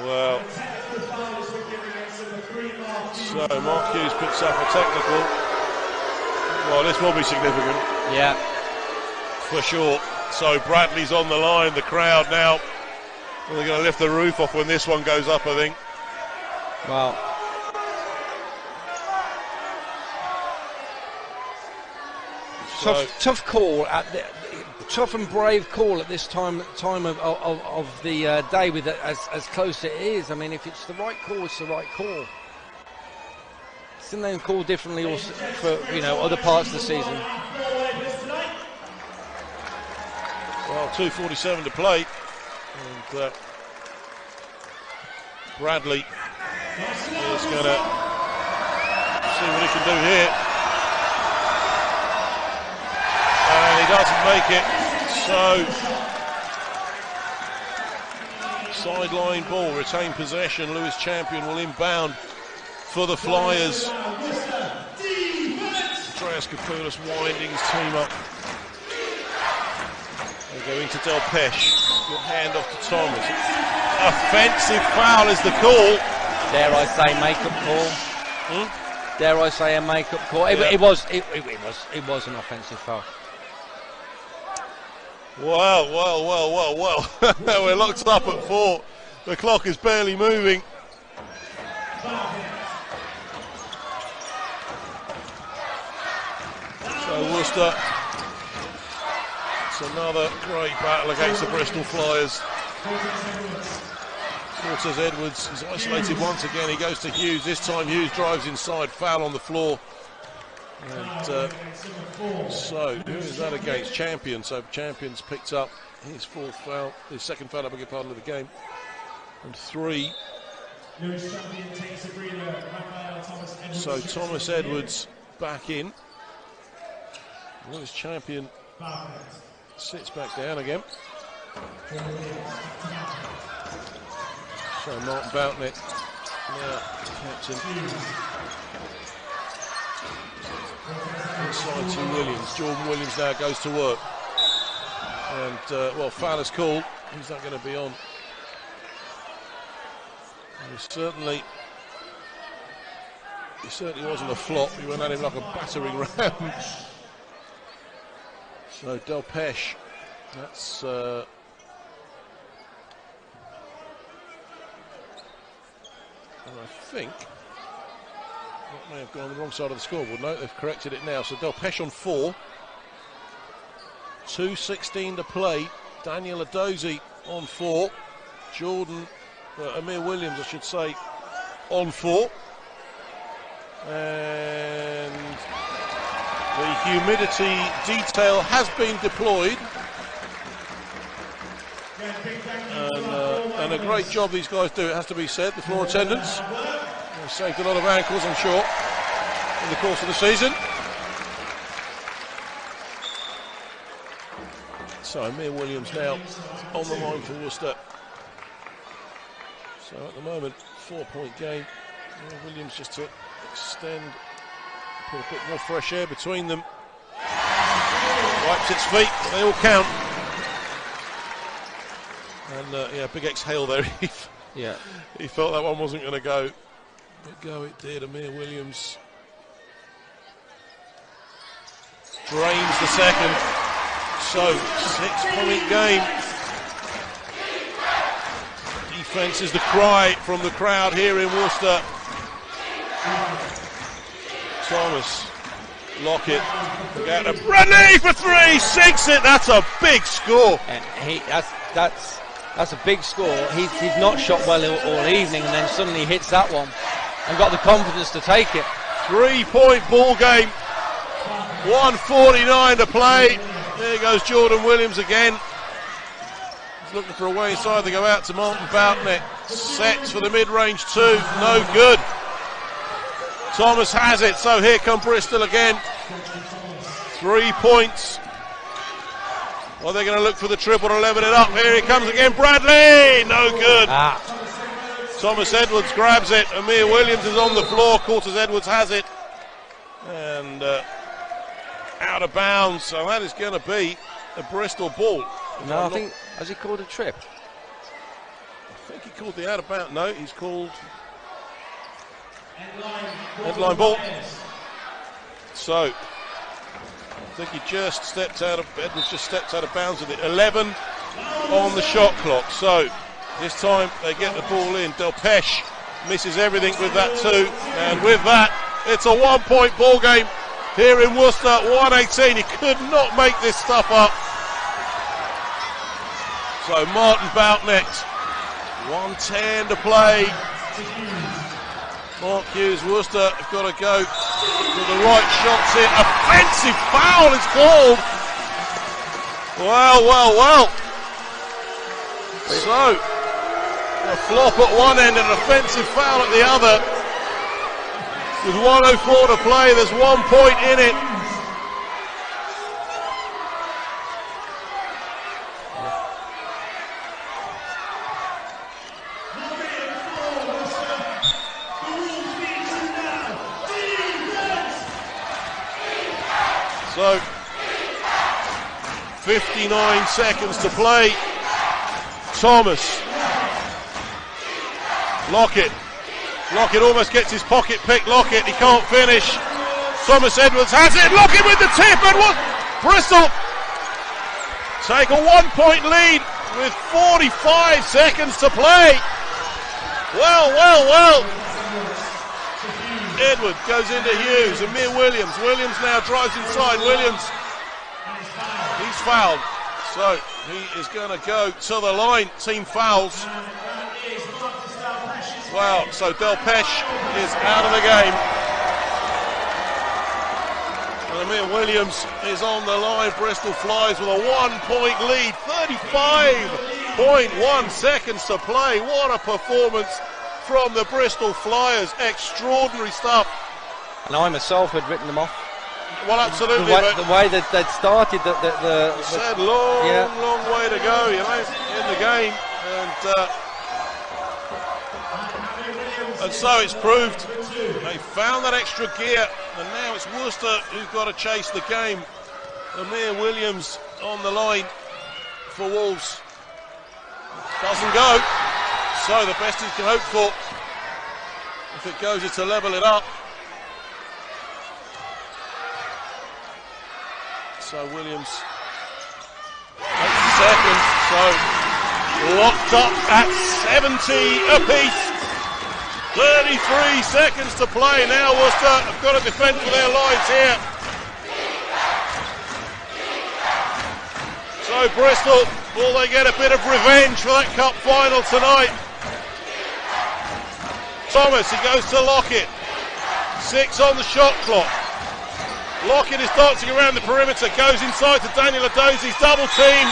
Well, so Mark Hughes picks up a technical. Well, this will be significant. Yeah. For sure. So Bradley's on the line, the crowd now. Well, they're going to lift the roof off when this one goes up, I think. Well, tough call tough and brave call at this time of the day, with it as close it is. I mean, if it's the right call, it's the right call. It's then called differently also for other parts of the season. Well, 2:47 to play, and Bradley is going to see what he can do here. And he doesn't make it, so sideline ball, retain possession. Lewis Champion will inbound for the Flyers. Andreas Kapoulis winding his team up. They go into Del Pesh. Good hand off to Thomas. Offensive foul is the call. Dare I say make-up call? Dare I say a make-up call? It was an offensive foul. Well. We're locked up at 4. The clock is barely moving. So Worcester, it's another great battle against the Bristol Flyers. Cortez Edwards is isolated once again. He goes to Hughes. This time Hughes drives inside, foul on the floor. And so who is that against? Champion. So Champion's picked up his fourth foul, his second foul, I beg your pardon, of the game. And 3. So Thomas Edwards back in. Lewis Champion sits back down again. So Martin Boutneck now captain. Inside to Williams. Jordan Williams now goes to work. And, well, foul is called. He's not going to be on. He certainly wasn't a flop. He went at him like a battering ram. So Del Pesh, that's... and I think that may have gone on the wrong side of the scoreboard. No, they've corrected it now. So Del Pesh on 4. 2:16 to play. Daniel Adozie on 4. Amir Williams, I should say, on 4. And the humidity detail has been deployed. And a great job these guys do, it has to be said, the floor attendants. They've saved a lot of ankles, I'm sure, in the course of the season. So Amir Williams now on the line for Worcester. So at the moment, 4-point game. Williams just to extend, put a bit more fresh air between them. Wipes its feet, they all count. And yeah, big exhale there. Yeah. He felt that one wasn't going to go. But go it did. Amir Williams drains the second. So, 6-point game. Defence is the cry from the crowd here in Worcester. Thomas, Lockett, out to Bradley for three, sinks it. That's a big score. And that's a big score. He's not shot well all evening, and then suddenly hits that one and got the confidence to take it. 3-point ball game. 1:49 to play. There goes Jordan Williams again. He's looking for a way inside. They go out to Martin Boutnet. Sets for the mid-range two. No good. Thomas has it. So here come Bristol again. 3 points. Well, they're going to look for the triple to level it up. Here he comes again. Bradley. No good. Thomas Edwards grabs it. Amir Williams is on the floor. Cortez Edwards has it. And out of bounds. So that is going to be a Bristol ball. No, I think, has he called a trip? I think he called the out of bounds. No, he's called headline ball. So I think he just stepped out of, Edwards just stepped out of bounds with it. 11 on the shot clock. So this time they get the ball in. Delpeche misses everything with that too. And with that, it's a 1-point ball game here in Worcester. 1:18. He could not make this stuff up. So Martin Boutnet, 1:10 to play. Mark Hughes, Worcester have got to go with the right shots here. Offensive foul is called. Well. So, a flop at one end and an offensive foul at the other. With 1:04 to play, there's 1 point in it. So, 59 seconds to play. Thomas. Lockett almost gets his pocket pick. Lockett, he can't finish. Thomas Edwards has it. Lockett with the tip. And what? Bristol take a 1-point lead with 45 seconds to play. Well. Edwards goes into Hughes. Amir Williams. Williams now drives inside. Williams. He's fouled. So he is going to go to the line. Team fouls. Well, so Delpeche is out of the game. And Amir Williams is on the line. Bristol Flyers with a 1-point lead. 35.1 seconds to play. What a performance from the Bristol Flyers. Extraordinary stuff. And I myself had written them off. Well, absolutely. The way that they'd started, said long way to go, you know, in the game. And so it's proved. They found that extra gear, and now it's Worcester who've got to chase the game. Amir Williams on the line for Wolves. Doesn't go. So the best he can hope for, if it goes, is to level it up. So Williams takes second. So locked up at 70 apiece. 33 seconds to play now. Worcester have got to defend for their lives here. So Bristol, will they get a bit of revenge for that cup final tonight? Thomas, he goes to Lockett. 6 on the shot clock. Lockett is dancing around the perimeter, goes inside to Daniel Adosi's double team.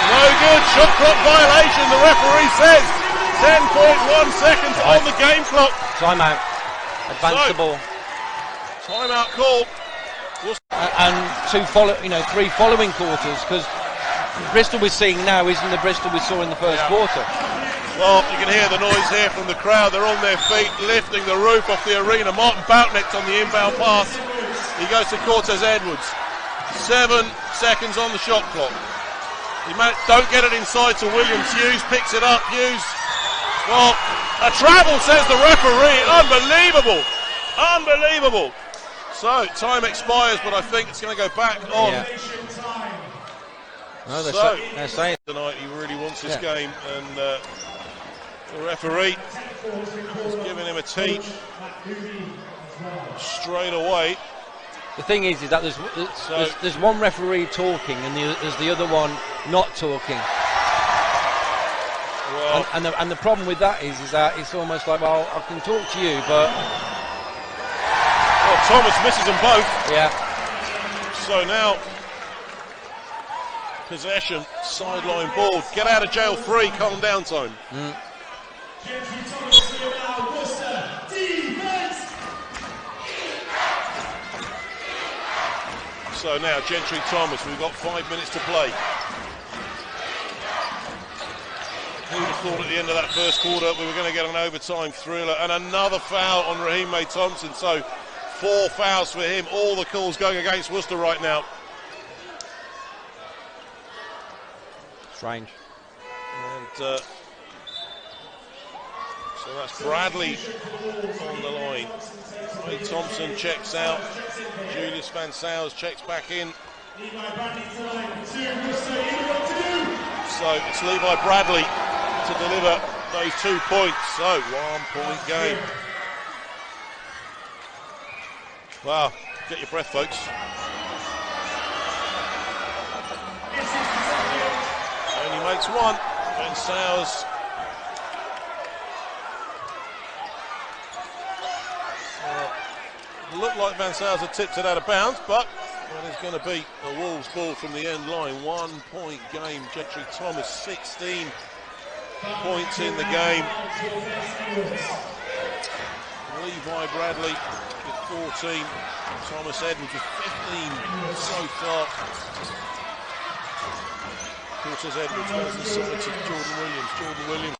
No good, shot clock violation, the referee says. 10.1 seconds on the game clock. Timeout. Advance the ball. Timeout call. And 3 following quarters, because Bristol we're seeing now isn't the Bristol we saw in the first quarter. Well, you can hear the noise here from the crowd. They're on their feet, lifting the roof off the arena. Martin Boutnick's on the inbound pass. He goes to Cortez Edwards. 7 seconds on the shot clock. Don't get it inside to Williams. Hughes picks it up. Hughes. Well, a travel, says the referee. Unbelievable. Unbelievable. So, time expires, but I think it's going to go back on. Yeah. No, they're saying tonight he really wants this game, and the referee is giving him a tee straight away. the thing is that there's one referee talking and there's the other one not talking. Well, and the problem with that is that it's almost like, well, I can talk to you, but Thomas misses them both. Yeah. So now possession, sideline ball, get out of jail free, calm down time. So now Gentry Thomas, we've got 5 minutes to play. Who would have thought at the end of that first quarter we were going to get an overtime thriller, and another foul on Raheem May Thompson. So 4 fouls for him, all the calls going against Worcester right now. Strange. And so that's Bradley on the line. May Thompson checks out. Julius Van Sales checks back in. So it's Levi Bradley to deliver those 2 points. So 1 point game. Wow, get your breath, folks. Only makes one. Van Sales. Looked like Van Sales had tipped it out of bounds, but that is going to be a Wolves ball from the end line. 1 point game. Gentry Thomas, 16 points in the game. Levi Bradley with 14. Thomas Edwards with 15 so far. Cortez Edwards goes inside to Jordan Williams. Jordan Williams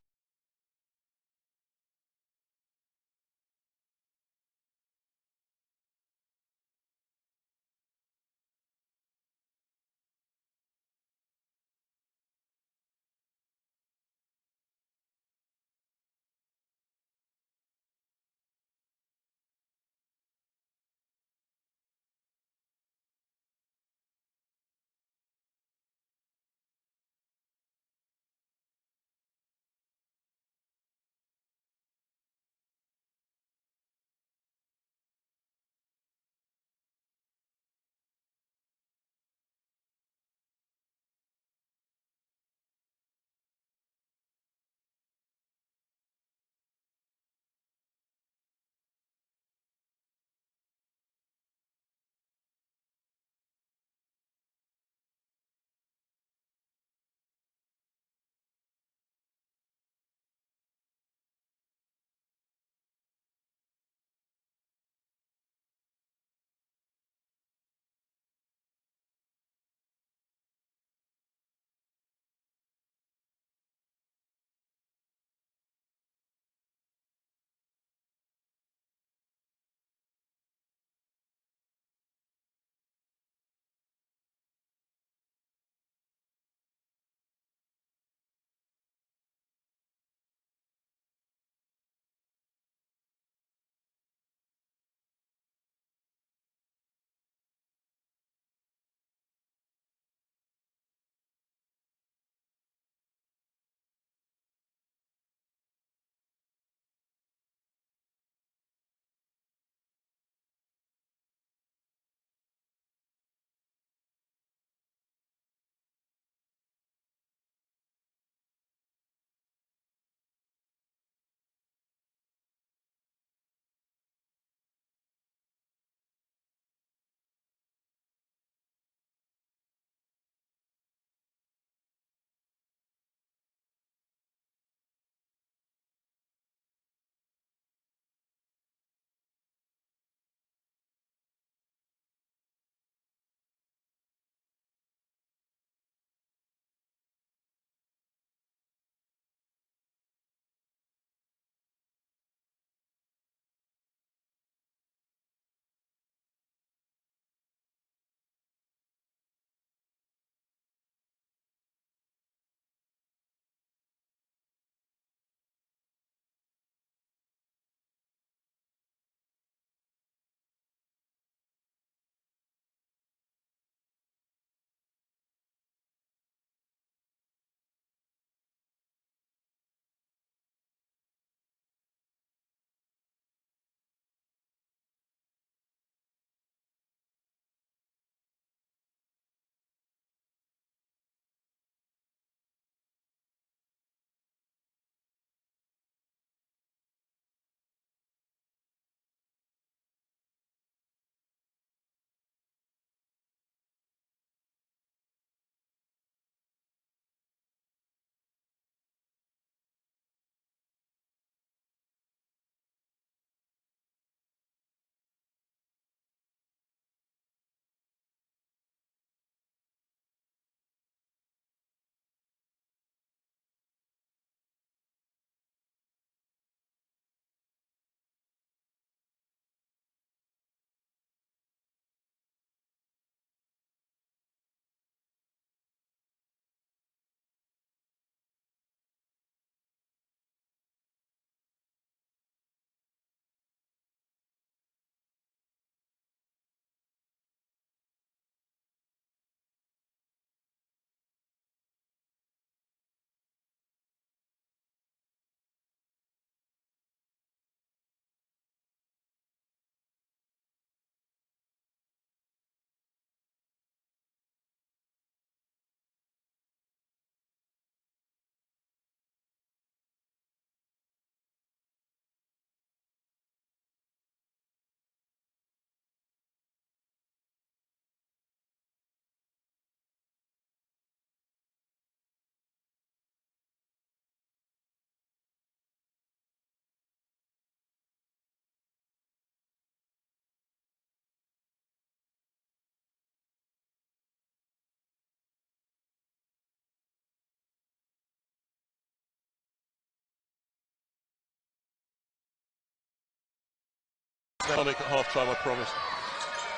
Now at half-time, I promise.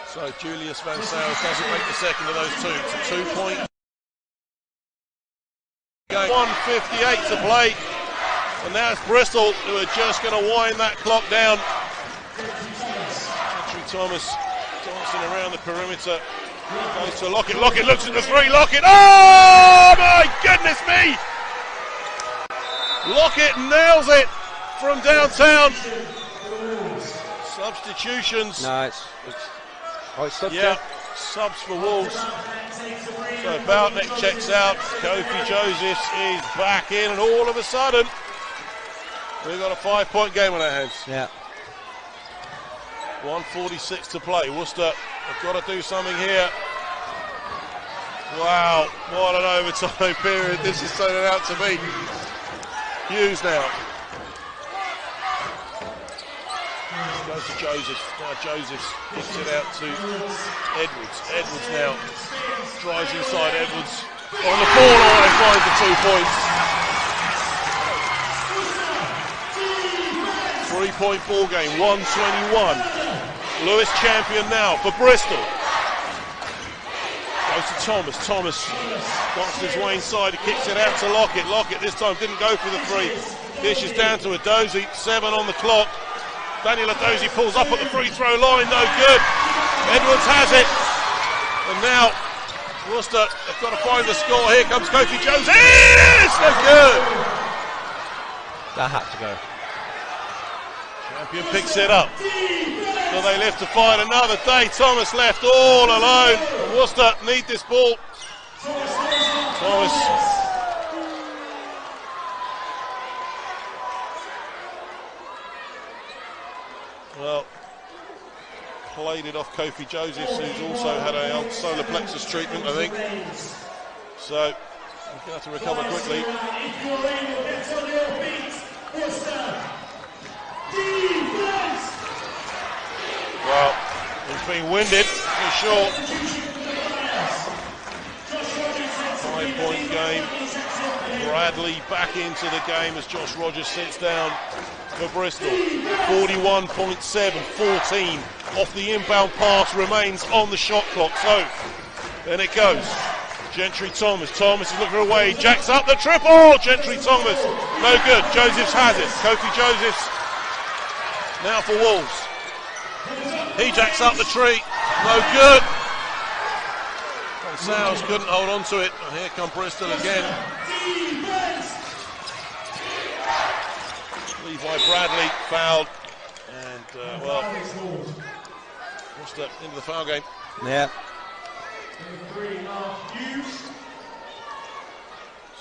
So Julius Van Sales doesn't make the second of those two. It's a 2-point game. 1:58 to play. And now it's Bristol who are just going to wind that clock down. Gentry Thomas dancing around the perimeter. Goes to Lockett. Lockett looks at the three. Lockett. Oh my goodness me! Lockett nails it from downtown. Substitutions. No, it's subs. Yeah, subs for Wolves. So Boutneck checks out. Kofi Josephs is back in, and all of a sudden, we've got a 5-point game on our hands. Yeah. 1:46 to play. Worcester have got to do something here. Wow, what an overtime period this is turning out to be. Hughes now. Goes to Joseph. Now Josephs kicks it out to Edwards. Edwards now drives inside. Edwards on the ball. Oh, he finds the 2 points. 3-point ball game. 1:21. Lewis champion now for Bristol. Goes to Thomas. Thomas boxed his way inside. He kicks it out to Lockett. Lockett this time didn't go for the three. Dishes down to Adozie. 7 on the clock. Daniel Adozie pulls up at the free throw line, no good. Edwards has it. And now Worcester have got to find the score. Here comes Kofi Jones. It's no good. That had to go. Champion picks it up. So they live to fight another day. Thomas left all alone. Worcester need this ball. Thomas. Well, played it off Kofi Josephs, who's also had a solar plexus treatment, I think. So, we're going to have to recover quickly. Well, he's being winded, for sure. 5-point game. Bradley back into the game as Josh Rogers sits down for Bristol. 41.7, 14 off the inbound pass remains on the shot clock. So, then it goes. Gentry Thomas. Thomas is looking away. Jacks up the triple. Gentry Thomas. No good. Josephs has it. Kofi Josephs now for Wolves. He jacks up the tree. No good. Gonzalez couldn't hold on to it. And here come Bristol again. Levi Bradley fouled. And, well, Worcester into the foul game. Yeah.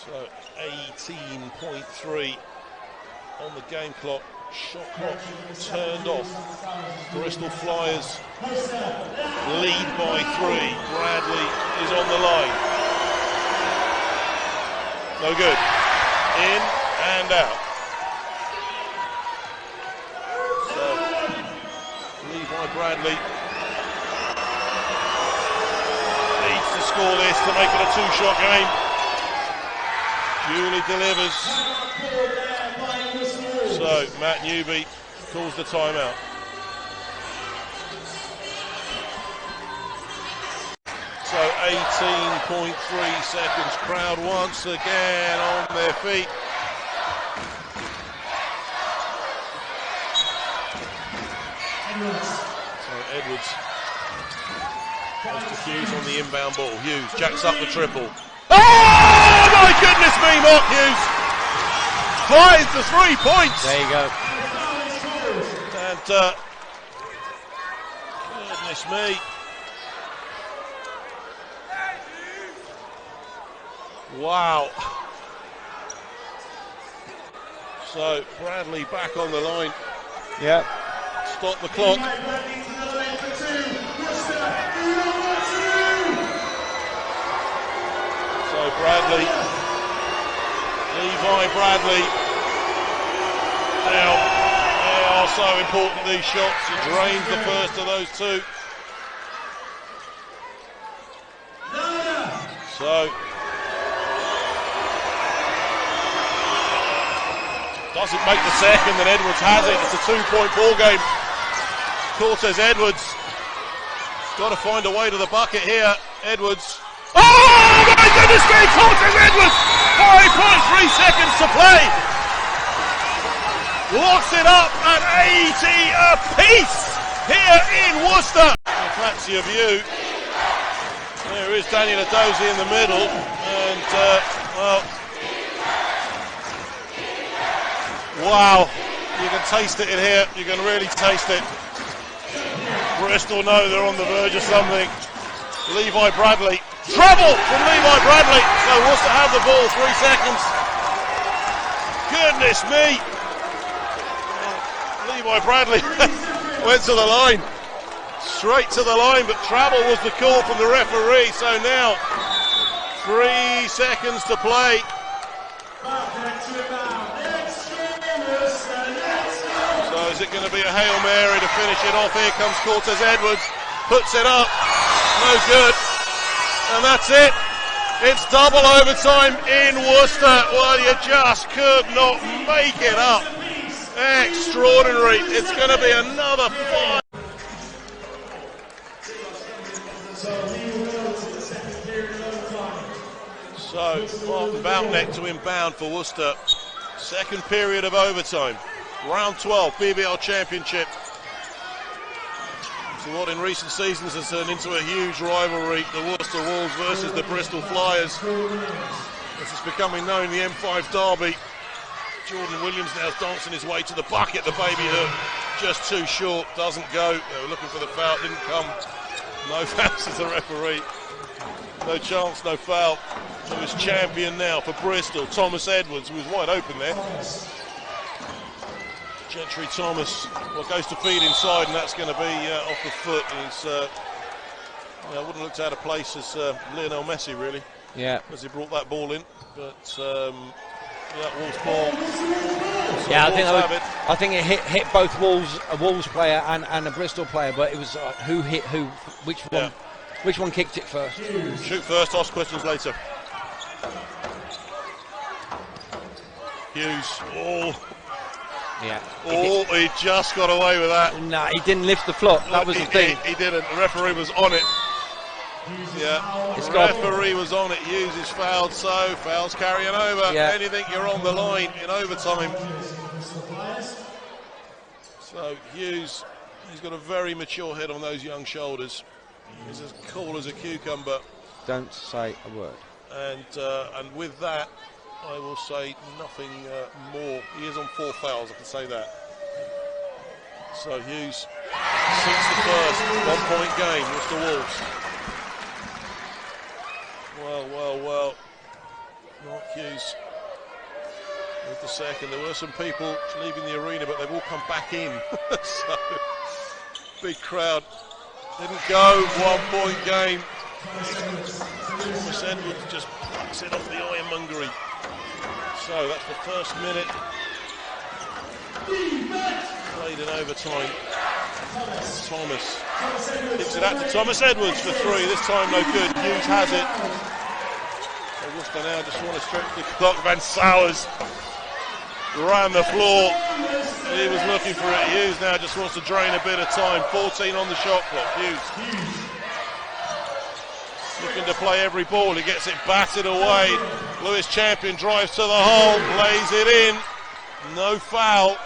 So 18.3 on the game clock. Shot clock turned off. Bristol Flyers lead by 3. Bradley is on the line. No good. In and out. So Levi Bradley needs to score this to make it a 2-shot game. Julie delivers. So Matt Newby calls the timeout. So 18.3 seconds. Crowd once again on their feet. So Edwards goes to Hughes on the inbound ball. Hughes jacks up the triple. Oh my goodness me, Mark Hughes! Finds the 3 points. There you go. And goodness me. Wow. So Bradley back on the line. Yeah. Stop the clock. So Bradley. Levi Bradley. Now, they are so important, these shots. He drains the first of those 2. So, doesn't make the second, and Edwards has it. It's a 2-point ball game. Cortez Edwards. Got to find a way to the bucket here. Edwards. Oh my goodness me! Cortez Edwards! 5.3 seconds to play. Locks it up at 80 apiece here in Worcester. That's your view. There is Daniel Adozie in the middle, and well, wow, you can taste it in here. You can really taste it. Bristol know they're on the verge of something. Levi Bradley, trouble from Levi Bradley. So Worcester have the ball, 3 seconds. Goodness me. Levi Bradley went to the line, straight to the line, but travel was the call from the referee. So now 3 seconds to play. So is it going to be a Hail Mary to finish it off? Here comes Cortez Edwards, puts it up, no good, and that's it. It's double overtime in Worcester. Well, you just could not make it up. Extraordinary. It's going to be another 5. So, Martin Boutneck to inbound for Worcester. Second period of overtime. Round 12, BBL Championship. So what in recent seasons has turned into a huge rivalry, the Worcester Wolves versus the Bristol Flyers. This is becoming known the M5 derby. Jordan Williams now dancing his way to the bucket. The baby hook just too short, doesn't go. They were looking for the foul, didn't come. No foul, says the referee. No chance, no foul. So his champion now for Bristol, Thomas Edwards, who was wide open there. Gentry Thomas, well, goes to feed inside, and that's going to be off the foot. And he's, wouldn't look out of place as Lionel Messi, really. Yeah. As he brought that ball in, but Wolves ball. So yeah, Wolves I think it hit both Wolves, a Wolves player and a Bristol player, but it was who hit who, which one. Yeah. Which one kicked it first? Shoot first, ask questions later. Hughes. Yeah. He just got away with that. No, he didn't lift the foot. That was the thing. He didn't. The referee was on it. Yeah. The referee was on it. Hughes is fouled, so fouls carrying over. Yeah. Anything, you're on the line in overtime. So Hughes, he's got a very mature head on those young shoulders. He's as cool as a cucumber. Don't say a word. And with that, I will say nothing more. He is on 4 fouls, I can say that. So Hughes sinks the first 1-point game, Worcester Wolves. Well. Mark Hughes with the second. There were some people leaving the arena, but they've all come back in. So, big crowd. Didn't go, 1-point game. Thomas Edwards just plucks it off the ironmongery. So that's the first minute played in overtime. Thomas kicks it out to Thomas Edwards for 3. This time no good. Hughes has it. So Worcester now just want to stretch the clock. Van Sowers ran the floor. He was looking for it. Hughes now just wants to drain a bit of time. 14 on the shot clock. Hughes looking to play every ball. He gets it batted away. Lewis Champion drives to the hole, lays it in. No foul.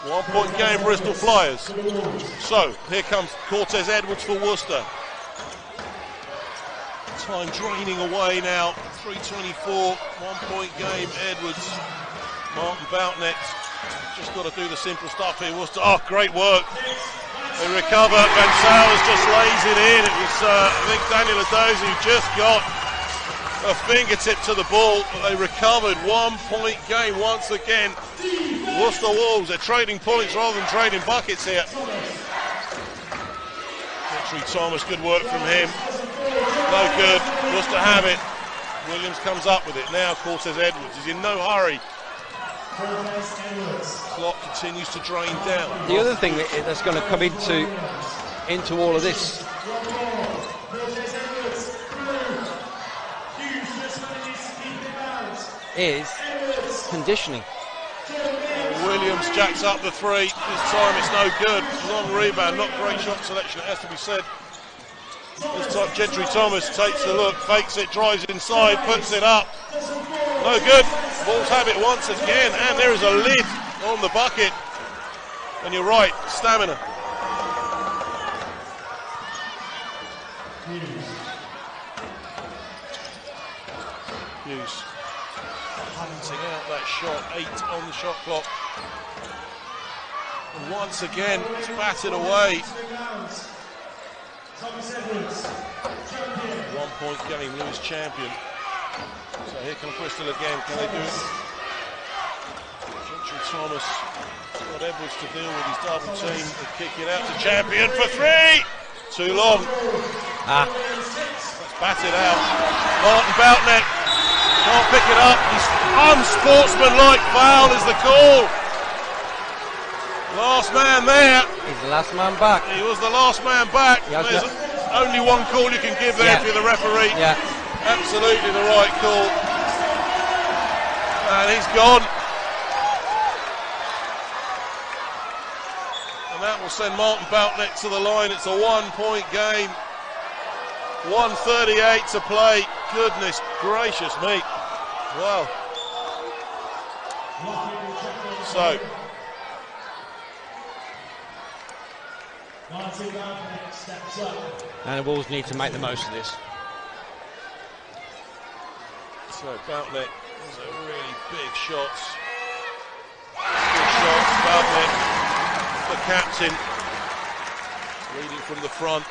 1-point game, Bristol Flyers. So here comes Cortez Edwards for Worcester. Time draining away now. 3:24. 1-point game. Edwards. Martin Boutneck just got to do the simple stuff here. Worcester. Oh, great work. They recover. Van Sowers just lays it in. It was, I think, Daniel Adozie who just got a fingertip to the ball, but they recovered. 1-point game once again. Worcester Wolves, they're trading points rather than trading buckets here. Gentry Thomas, good work from him. No good. Worcester have it. Williams comes up with it. Now Cortez Edwards is in no hurry. Clock continues to drain down. The other thing that's going to come into all of this is conditioning. Williams jacks up the three. This time it's no good. Long rebound, not great shot selection, it has to be said. This time Gentry Thomas takes a look, fakes it, drives inside, puts it up. No good. Wolves have it once again, and there is a lid on the bucket. And you're right, stamina. Hughes hunting out that shot, 8 on the shot clock. And once again, it's batted away. 1 point game, Lewis champion. So here come Bristol again, can they do it? Gentry Thomas got Edwards to deal with his double team. They kick it out to champion for 3! Too long. That's batted out. Martin Boutneck can't pick it up. He's unsportsmanlike foul is the call. Last man there. He's the last man back. He was the last man back. There's only one call you can give there if you're the referee. Yeah. Absolutely the right call. And he's gone. And that will send Martin Boutneck to the line. It's a 1 point game. 1:38 to play. Goodness gracious me. Wow. So. And the Wolves need to make the most of this. So Boutneck, those are really big shots. Big shots, Boutneck, the captain, leading from the front.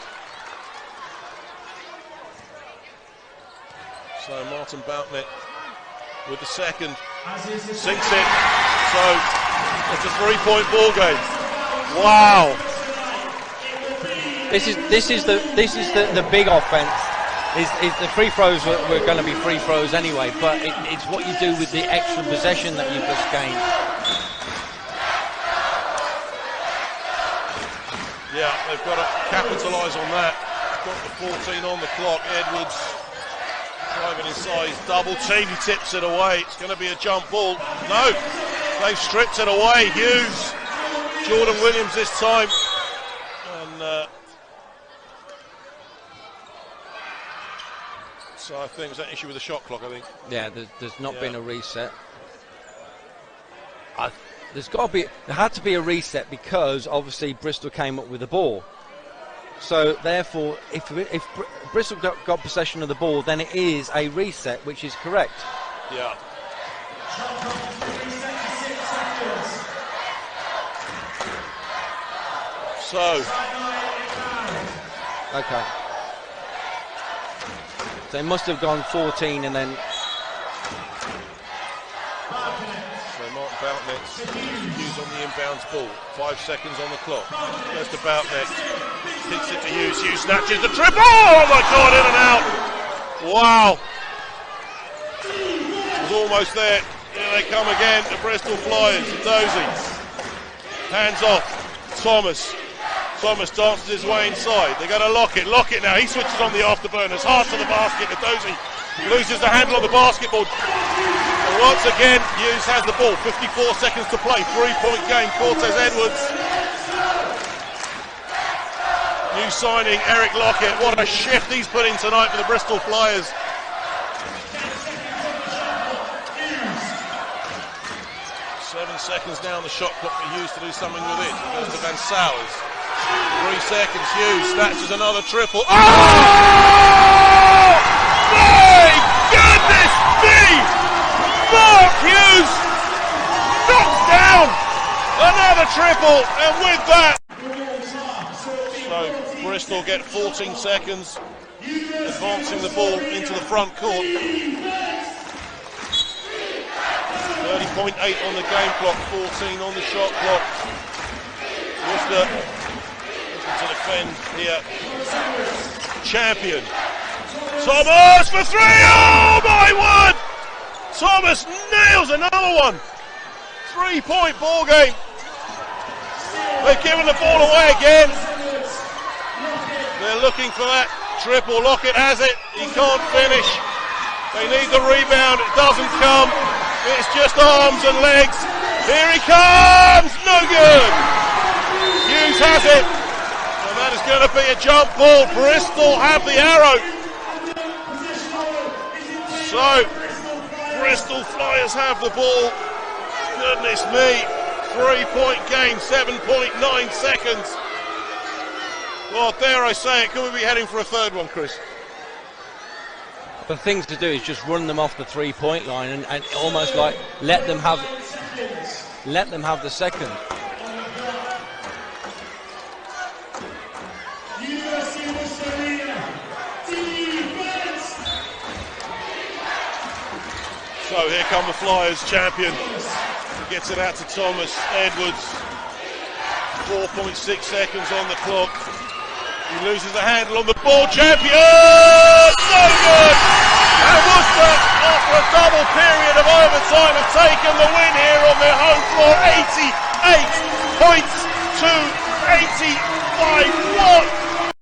So Martin Boutneck with the second, sinks it. So it's a 3 point ball game. Wow. This is the big offense. Is the free throws were going to be free throws anyway, but it's what you do with the extra possession that you've just gained. Yeah, they've got to capitalise on that. Got the 14 on the clock. Edwards driving inside, double team, he tips it away. It's going to be a jump ball. No, they've stripped it away. Hughes, Jordan Williams this time, and so I think there's that issue with the shot clock. I think. Yeah, there's not been a reset. There had to be a reset because obviously Bristol came up with the ball. So therefore, if Bristol got possession of the ball, then it is a reset, which is correct. Yeah. So. Okay. So they must have gone 14 and then. So Martin Boutneck, Hughes on the inbounds ball. 5 seconds on the clock. Goes to Boutneck. Hits it to Hughes. Hughes snatches the triple. Oh my God! In and out. Wow. It was almost there. Here they come again. The Bristol Flyers. Dozy. Hands off. Thomas. Thomas dances his way inside. They're going to lock it now. He switches on the afterburners. Hard to the basket. Dozy loses the handle on the basketball. And once again, Hughes has the ball. 54 seconds to play. 3 point game. Cortez Edwards. New signing, Eric Lockett. What a shift he's put in tonight for the Bristol Flyers. Seconds now on the shot clock for Hughes to do something with it. He goes to Van Sowers. 3 seconds. Hughes snatches another triple. Oh! My goodness me! Mark Hughes knocks down another triple, and with that, so Bristol get 14 seconds, advancing the ball into the front court. 30.8 on the game clock, 14 on the shot clock. Worcester looking to defend here. Champion. Thomas for 3! Oh my word! Thomas nails another one. 3 point ball game. They've given the ball away again. They're looking for that triple. Lockett has it. He can't finish. They need the rebound. It doesn't come. It's just arms and legs. Here he comes! No good! Hughes has it. And that is going to be a jump ball. Bristol have the arrow. So, Bristol Flyers have the ball. Goodness me. 3-point game, 7.9 seconds. Well, dare I say it, could we be heading for a third one, Chris? The thing to do is just run them off the 3-point line and almost like let them have the second. So here come the Flyers, champion. Gets it out to Thomas Edwards. 4.6 seconds on the clock. He loses the handle on the ball. Champion! So good! And Worcester, after a double period of overtime, have taken the win here on their home floor. 88 points to 85. What